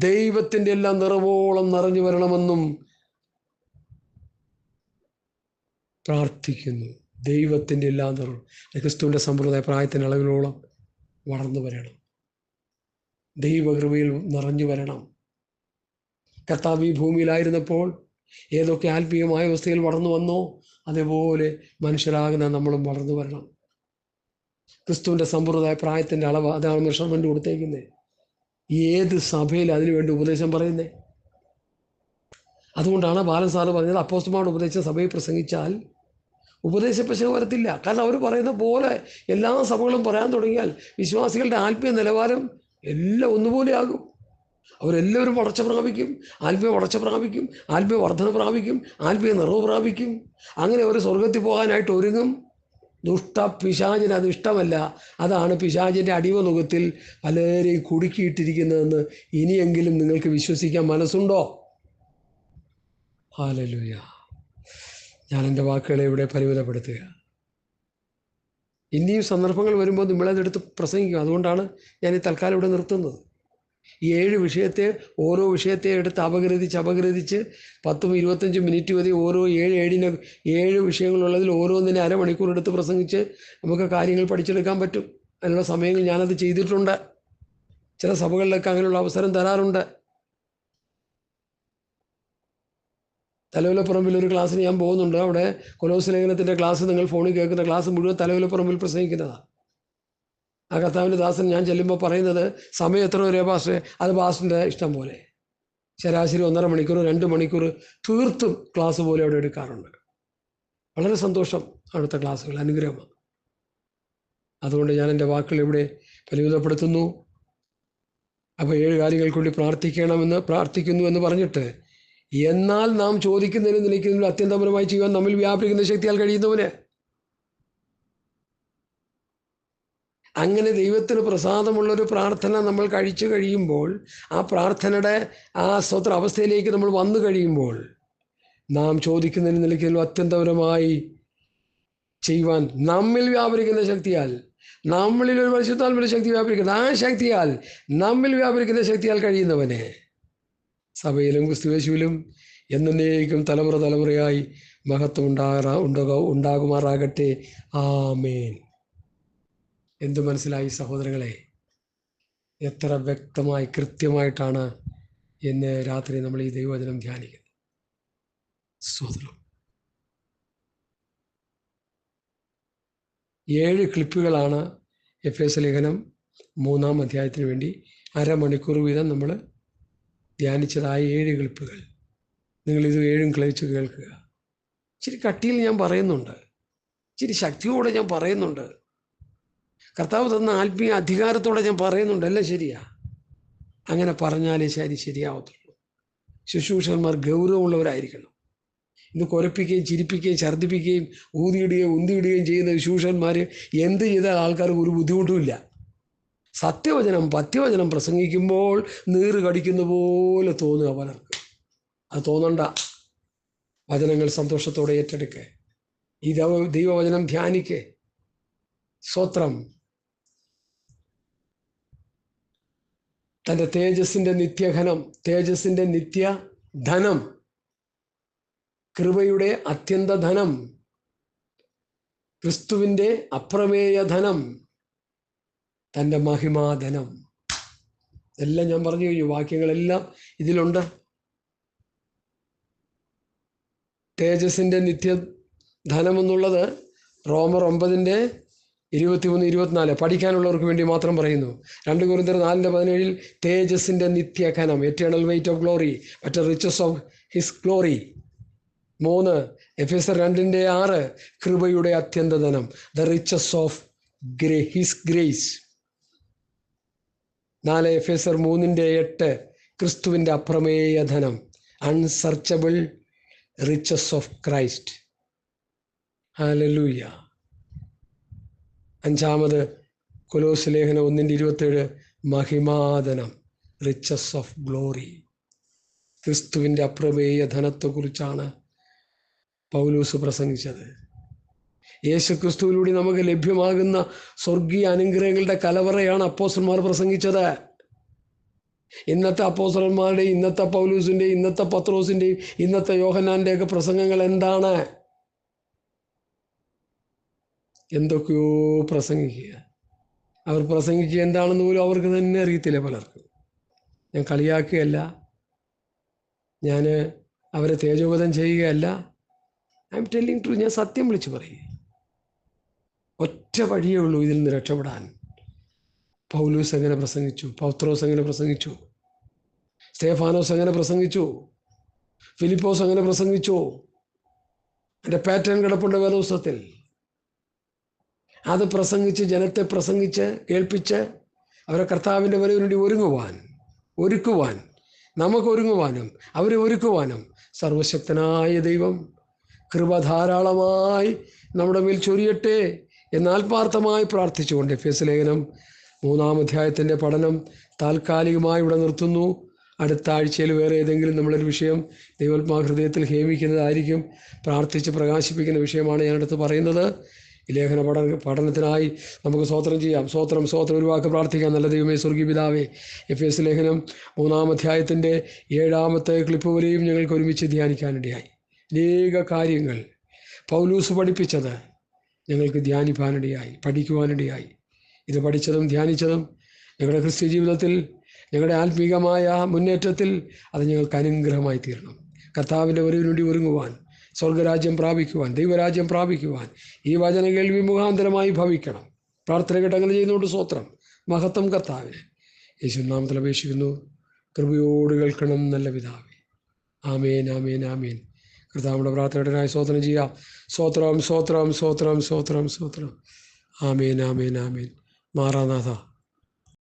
ദൈവത്തിൻ്റെ എല്ലാം നിറവോളം നിറഞ്ഞു വരണമെന്നും പ്രാർത്ഥിക്കുന്നു. ദൈവത്തിൻ്റെ എല്ലാം നിറവും ക്രിസ്തുവിൻ്റെ സമ്പ്രദായ പ്രായത്തിൻ്റെ അളവിലോളം വളർന്നു വരണം. ദൈവകൃപയിൽ നിറഞ്ഞു വരണം. കർത്താവ് ഈ ഭൂമിയിലായിരുന്നപ്പോൾ ഏതൊക്കെ ആത്മീയമായ അവസ്ഥയിൽ വളർന്നു വന്നോ അതേപോലെ മനുഷ്യരാകുന്ന നമ്മളും വളർന്നു വരണം. ക്രിസ്തുവിൻ്റെ സമ്പ്രദായ പ്രായത്തിൻ്റെ അളവ്, അതാണ് മെഷർമെൻ്റ് കൊടുത്തേക്കുന്നത്. ഏത് സഭയിൽ അതിനുവേണ്ടി ഉപദേശം പറയുന്നത്? അതുകൊണ്ടാണ് ബാലൻ സാറ് പറഞ്ഞത്, അപ്പോസ്തലന്മാരുടെ ഉപദേശം സഭയിൽ പ്രസംഗിച്ചാൽ ഉപദേശപ്രസംഗം വരത്തില്ല. കാരണം അവർ പറയുന്ന പോലെ എല്ലാ സഭകളും പറയാൻ തുടങ്ങിയാൽ വിശ്വാസികളുടെ ആത്മീയ നിലവാരം എല്ലാം ഒന്നുപോലെ ആകും. അവരെല്ലാവരും വളർച്ച പ്രാപിക്കും, ആത്മീയ വളർച്ച പ്രാപിക്കും, ആത്മീയ വർധന പ്രാപിക്കും, ആത്മീയ നിറവ് പ്രാപിക്കും. അങ്ങനെ അവർ സ്വർഗത്തിൽ പോകാനായിട്ട് ഒരുങ്ങും. പിശാചിന് അത് ഇഷ്ടമല്ല. അതാണ് പിശാചിൻ്റെ അടിമനുഖത്തിൽ പലരെയും കുടുക്കിയിട്ടിരിക്കുന്നതെന്ന് ഇനിയെങ്കിലും നിങ്ങൾക്ക് വിശ്വസിക്കാൻ മനസ്സുണ്ടോ? ഹല്ലേലൂയ. ഞാൻ എൻ്റെ വാക്കുകളെ ഇവിടെ പരിമിതപ്പെടുത്തുക. ഇനിയും സന്ദർഭങ്ങൾ വരുമ്പോൾ നമ്മളതെടുത്ത് പ്രസംഗിക്കും. അതുകൊണ്ടാണ് ഞാൻ ഈ തൽക്കാലം ഇവിടെ നിർത്തുന്നത്. ഈ 7 വിഷയത്തെ, ഓരോ വിഷയത്തെ എടുത്ത് അപഗ്രഥിച്ച് 10-25 മിനിറ്റ് മതി. ഓരോ 7 വിഷയങ്ങളുള്ളതിൽ ഓരോന്നിനെ അരമണിക്കൂർ എടുത്ത് പ്രസംഗിച്ച് നമുക്ക് കാര്യങ്ങൾ പഠിച്ചെടുക്കാൻ പറ്റും. അതിനുള്ള സമയങ്ങൾ ഞാനത് ചെയ്തിട്ടുണ്ട്. ചില സഭകളിലൊക്കെ അങ്ങനെയുള്ള അവസരം തരാറുണ്ട്. തലയോലപ്പറമ്പിൽ ഒരു ക്ലാസ്സിന് ഞാൻ പോകുന്നുണ്ട്. അവിടെ കൊലോസ് ലേഖനത്തിൻ്റെ ക്ലാസ്, നിങ്ങൾ ഫോണിൽ കേൾക്കുന്ന ക്ലാസ് മുഴുവൻ തലയോലപ്പറമ്പിൽ പ്രസംഗിക്കുന്നതാണ്. ആ കർത്താവിൻ്റെ ദാസൻ ഞാൻ ചെല്ലുമ്പോൾ പറയുന്നത്, സമയം എത്ര വരെ പാസ്റ്റേ? അത് പാസ്റ്ററിൻ്റെ ഇഷ്ടം പോലെ. ശരാശരി 1.5 മണിക്കൂർ 2 മണിക്കൂർ തീർത്തും ക്ലാസ് പോലെ അവിടെ എടുക്കാറുണ്ട്. വളരെ സന്തോഷം. അവിടുത്തെ ക്ലാസ്സുകൾ അനുഗ്രഹമാണ്. അതുകൊണ്ട് ഞാൻ എൻ്റെ വാക്കുകൾ ഇവിടെ പരിമിതപ്പെടുത്തുന്നു. അപ്പോൾ 7 കാര്യങ്ങൾക്ക് വേണ്ടി പ്രാർത്ഥിക്കുന്നു എന്ന് പറഞ്ഞിട്ട്, എന്നാൽ നാം ചോദിക്കുന്നതിനും നിലയ്ക്കുന്നതിനും അത്യന്തപരമായി ചെയ്യുവാൻ നമ്മിൽ വ്യാപരിക്കുന്ന ശക്തിയാൽ കഴിയുന്നവന്. അങ്ങനെ ദൈവത്തിന് പ്രസാദമുള്ളൊരു പ്രാർത്ഥന നമ്മൾ കഴിച്ചു കഴിയുമ്പോൾ, ആ പ്രാർത്ഥനയുടെ ആ സ്വത്ര അവസ്ഥയിലേക്ക് നമ്മൾ വന്നു കഴിയുമ്പോൾ, നാം ചോദിക്കുന്നതിനും നിലയ്ക്കുന്നതിനും അത്യന്തപരമായി ചെയ്യുവാൻ നമ്മിൽ വ്യാപരിക്കുന്ന ശക്തിയാൽ, നമ്മളിൽ ഒരു പരിശുദ്ധാത്മാവിന്റെ ശക്തി വ്യാപരിക്കുന്നത്, ആ ശക്തിയാൽ നമ്മിൽ വ്യാപരിക്കുന്ന ശക്തിയാൽ കഴിയുന്നവനെ സഭയിലും ക്രിസ്തുയേശുവിലും എന്നേക്കും തലമുറ തലമുറയായി മഹത്വം ഉണ്ടാകുമാറാകട്ടെ. ആമേൻ. എന്തു മനസ്സിലായി സഹോദരങ്ങളെ? എത്ര വ്യക്തമായി കൃത്യമായിട്ടാണ് ഇന്ന് രാത്രി നമ്മൾ ഈ ദൈവവചനം ധ്യാനിക്കുന്നത്. സ്തോത്രം. 7 ക്ലിപ്പുകളാണ് എഫേസ്യ ലേഖനം 3-ാം അധ്യായത്തിന് വേണ്ടി അരമണിക്കൂർ വീതം നമ്മൾ ധ്യാനിച്ചതായ 7 ക്ലിപ്പുകൾ. നിങ്ങളിത് 7 ക്ലിച്ച് കേൾക്കുക. ഇച്ചിരി കട്ടിയിൽ ഞാൻ പറയുന്നുണ്ട്, ഇച്ചിരി ശക്തിയോടെ ഞാൻ പറയുന്നുണ്ട്, കർത്താവ് തന്ന ആത്മീയ അധികാരത്തോടെ ഞാൻ പറയുന്നുണ്ട്. എല്ലാം ശരിയാ. അങ്ങനെ പറഞ്ഞാലേ ശരിയാവത്തുള്ളൂ. ശുശ്രൂഷകന്മാർ ഗൗരവമുള്ളവരായിരിക്കണം. ഇന്ന് കുരപ്പിക്കുകയും ചിരിപ്പിക്കുകയും ഛർദ്ദിപ്പിക്കുകയും ഊതിയിടുകയും ഉന്തിയിടുകയും ചെയ്യുന്ന ശുശ്രൂഷകന്മാർ എന്ത് ചെയ്താൽ ആൾക്കാർക്ക് ഒരു ബുദ്ധിമുട്ടുമില്ല. പത്യവചനം പ്രസംഗിക്കുമ്പോൾ നീറ് കടിക്കുന്ന പോലെ തോന്നുക പലർക്കും. അത് തോന്നണ്ട. വചനങ്ങൾ സന്തോഷത്തോടെ ഏറ്റെടുക്കുക. ഈ ദൈവവചനം ധ്യാനിക്കുക. സ്തോത്രം. തൻ്റെ തേജസ്സിൻ്റെ നിത്യധനം, കൃപയുടെ അത്യന്ത ധനം, ക്രിസ്തുവിൻ്റെ അപ്രമേയ ധനം, തൻ്റെ മഹിമാധനം, എല്ലാം ഞാൻ പറഞ്ഞു കഴിഞ്ഞു. വാക്യങ്ങളെല്ലാം ഇതിലുണ്ട്. തേജസ്സിൻ്റെ നിത്യധനം എന്നുള്ളത് റോമർ 9:23-24 പഠിക്കാനുള്ളവർക്ക് വേണ്ടി മാത്രം പറയുന്നു. 2 കൊരിന്ത്യർ 4:17 തേജസ്സിൻ്റെ നിത്യഘനം, എറ്റേണൽ വെയിറ്റ് ഓഫ് ഗ്ലോറി, മറ്റേ റിച്ചസ് ഓഫ് ഹിസ് ഗ്ലോറി. 3 എഫേസ്യർ 2:6 കൃപയുടെ അത്യന്തധനം, the riches of his grace. 4 എഫേസ്യർ 3:8 ക്രിസ്തുവിൻ്റെ അപ്രമേയ ധനം, unsearchable riches of Christ. Hallelujah. 5 കൊലോസ് ലേഖനം 1:27 മഹിമാധനം, റിച്ചസ് ഓഫ് ഗ്ലോറി. ക്രിസ്തുവിൻ്റെ അപ്രമേയ ധനത്തെക്കുറിച്ചാണ് പൗലോസ് പ്രസംഗിച്ചത്. യേശു ക്രിസ്തുവിലൂടെ നമുക്ക് ലഭ്യമാകുന്ന സ്വർഗീയ അനുഗ്രഹങ്ങളുടെ കലവറയാണ് അപ്പോസ്തലന്മാർ പ്രസംഗിച്ചത്. ഇന്നത്തെ അപ്പോസ്തലന്മാരുടെയും ഇന്നത്തെ പൗലോസിൻ്റെയും ഇന്നത്തെ പത്രോസിൻ്റെയും ഇന്നത്തെ യോഹന്നാൻ്റെയൊക്കെ പ്രസംഗങ്ങൾ എന്താണ്? എന്തൊക്കെയോ പ്രസംഗിക്കുക. അവർ പ്രസംഗിക്കുക എന്താണെന്ന് പോലും അവർക്ക് തന്നെ അറിയത്തില്ല പലർക്കും. ഞാൻ കളിയാക്കുകയല്ല, ഞാൻ അവരെ തേജോവധം ചെയ്യുകയല്ല. I am telling true. ഞാൻ സത്യം വിളിച്ചു പറയുക. ഒറ്റ വഴിയേ ഉള്ളൂ ഇതിൽ നിന്ന് രക്ഷപ്പെടാൻ. പൗലോസ് എങ്ങനെ പ്രസംഗിച്ചു, പത്രോസ് എങ്ങനെ പ്രസംഗിച്ചു, സ്തേഫാനോസ് എങ്ങനെ പ്രസംഗിച്ചു, ഫിലിപ്പോസ് എങ്ങനെ പ്രസംഗിച്ചു. എൻ്റെ പാറ്റേൺ കിടപ്പുണ്ട് വേദപുസ്തകത്തിൽ. അത് പ്രസംഗിച്ച് ജനത്തെ കേൾപ്പിച്ച് അവരെ കർത്താവിൻ്റെ വരവിന് വേണ്ടി ഒരുക്കുവാൻ നമുക്ക് ഒരുങ്ങുവാനും അവരെ ഒരുക്കുവാനും സർവശക്തനായ ദൈവം കൃപ ധാരാളമായി നമ്മുടെ മേൽ ചൊരിയട്ടെ എന്ന് ആത്മാർത്ഥമായി പ്രാർത്ഥിച്ചുകൊണ്ട് എഫേസ്യ ലേഖനം 3-ാം അധ്യായത്തിൻ്റെ പഠനം താൽക്കാലികമായി ഇവിടെ നിർത്തുന്നു. അടുത്ത ആഴ്ചയിൽ വേറെ ഏതെങ്കിലും നമ്മളൊരു വിഷയം ദൈവാത്മാ ഹൃദയത്തിൽ ഹേമിക്കുന്നതായിരിക്കും. പ്രാർത്ഥിച്ച് പ്രകാശിപ്പിക്കുന്ന വിഷയമാണ് ഞാനടുത്ത് പറയുന്നത്. ഈ ലേഖന പഠനത്തിനായി നമുക്ക് സ്തോത്രം ചെയ്യാം. സ്തോത്രം ഒരു വാക്ക് പ്രാർത്ഥിക്കാം. നല്ല ദൈവമേ, സ്വർഗീയ പിതാവേ, എഫേസ്യ ലേഖനം 3-ാം അധ്യായത്തിൻ്റെ 7-ാമത്തെ ക്ലിപ്പ് വരെയും ഞങ്ങൾക്ക് ഒരുമിച്ച് ധ്യാനിക്കാനിടയായി. അനേക കാര്യങ്ങൾ പൗലൂസ് പഠിപ്പിച്ചത് ഞങ്ങൾക്ക് ധ്യാനിപ്പാനിടയായി, പഠിക്കുവാനിടയായി. ഇത് പഠിച്ചതും ധ്യാനിച്ചതും ഞങ്ങളുടെ ക്രിസ്ത്യ ജീവിതത്തിൽ, ഞങ്ങളുടെ ആത്മീകമായ മുന്നേറ്റത്തിൽ അത് ഞങ്ങൾക്ക് അനുഗ്രഹമായി തീരണം. കർത്താവിൻ്റെ വരവിന് വേണ്ടി ഒരുങ്ങുവാൻ, സ്വർഗരാജ്യം പ്രാപിക്കുവാൻ, ദൈവരാജ്യം പ്രാപിക്കുവാൻ ഈ വചന കേൾവി മുഖാന്തരമായി ഭവിക്കണം. പ്രാർത്ഥന കേട്ട് അങ്ങനെ ചെയ്യുന്നതുകൊണ്ട് സ്തോത്രം. മഹത്വം കർത്താവിന്. യേശു നാമത്തിൽ അപേക്ഷിക്കുന്നു. കൃപയോട് കേൾക്കണം നല്ല പിതാവേ. ആമേൻ, ആമേൻ, ആമേൻ. കർത്താവിൻ്റെ പ്രാർത്ഥനയുടനായി സ്തോത്രം ചെയ്യാം. സ്തോത്രം, സ്തോത്രം, സ്തോത്രം, സ്തോത്രം, സ്തോത്രം. ആമേൻ, ആമേൻ, ആമേൻ. മാറാനാഥ.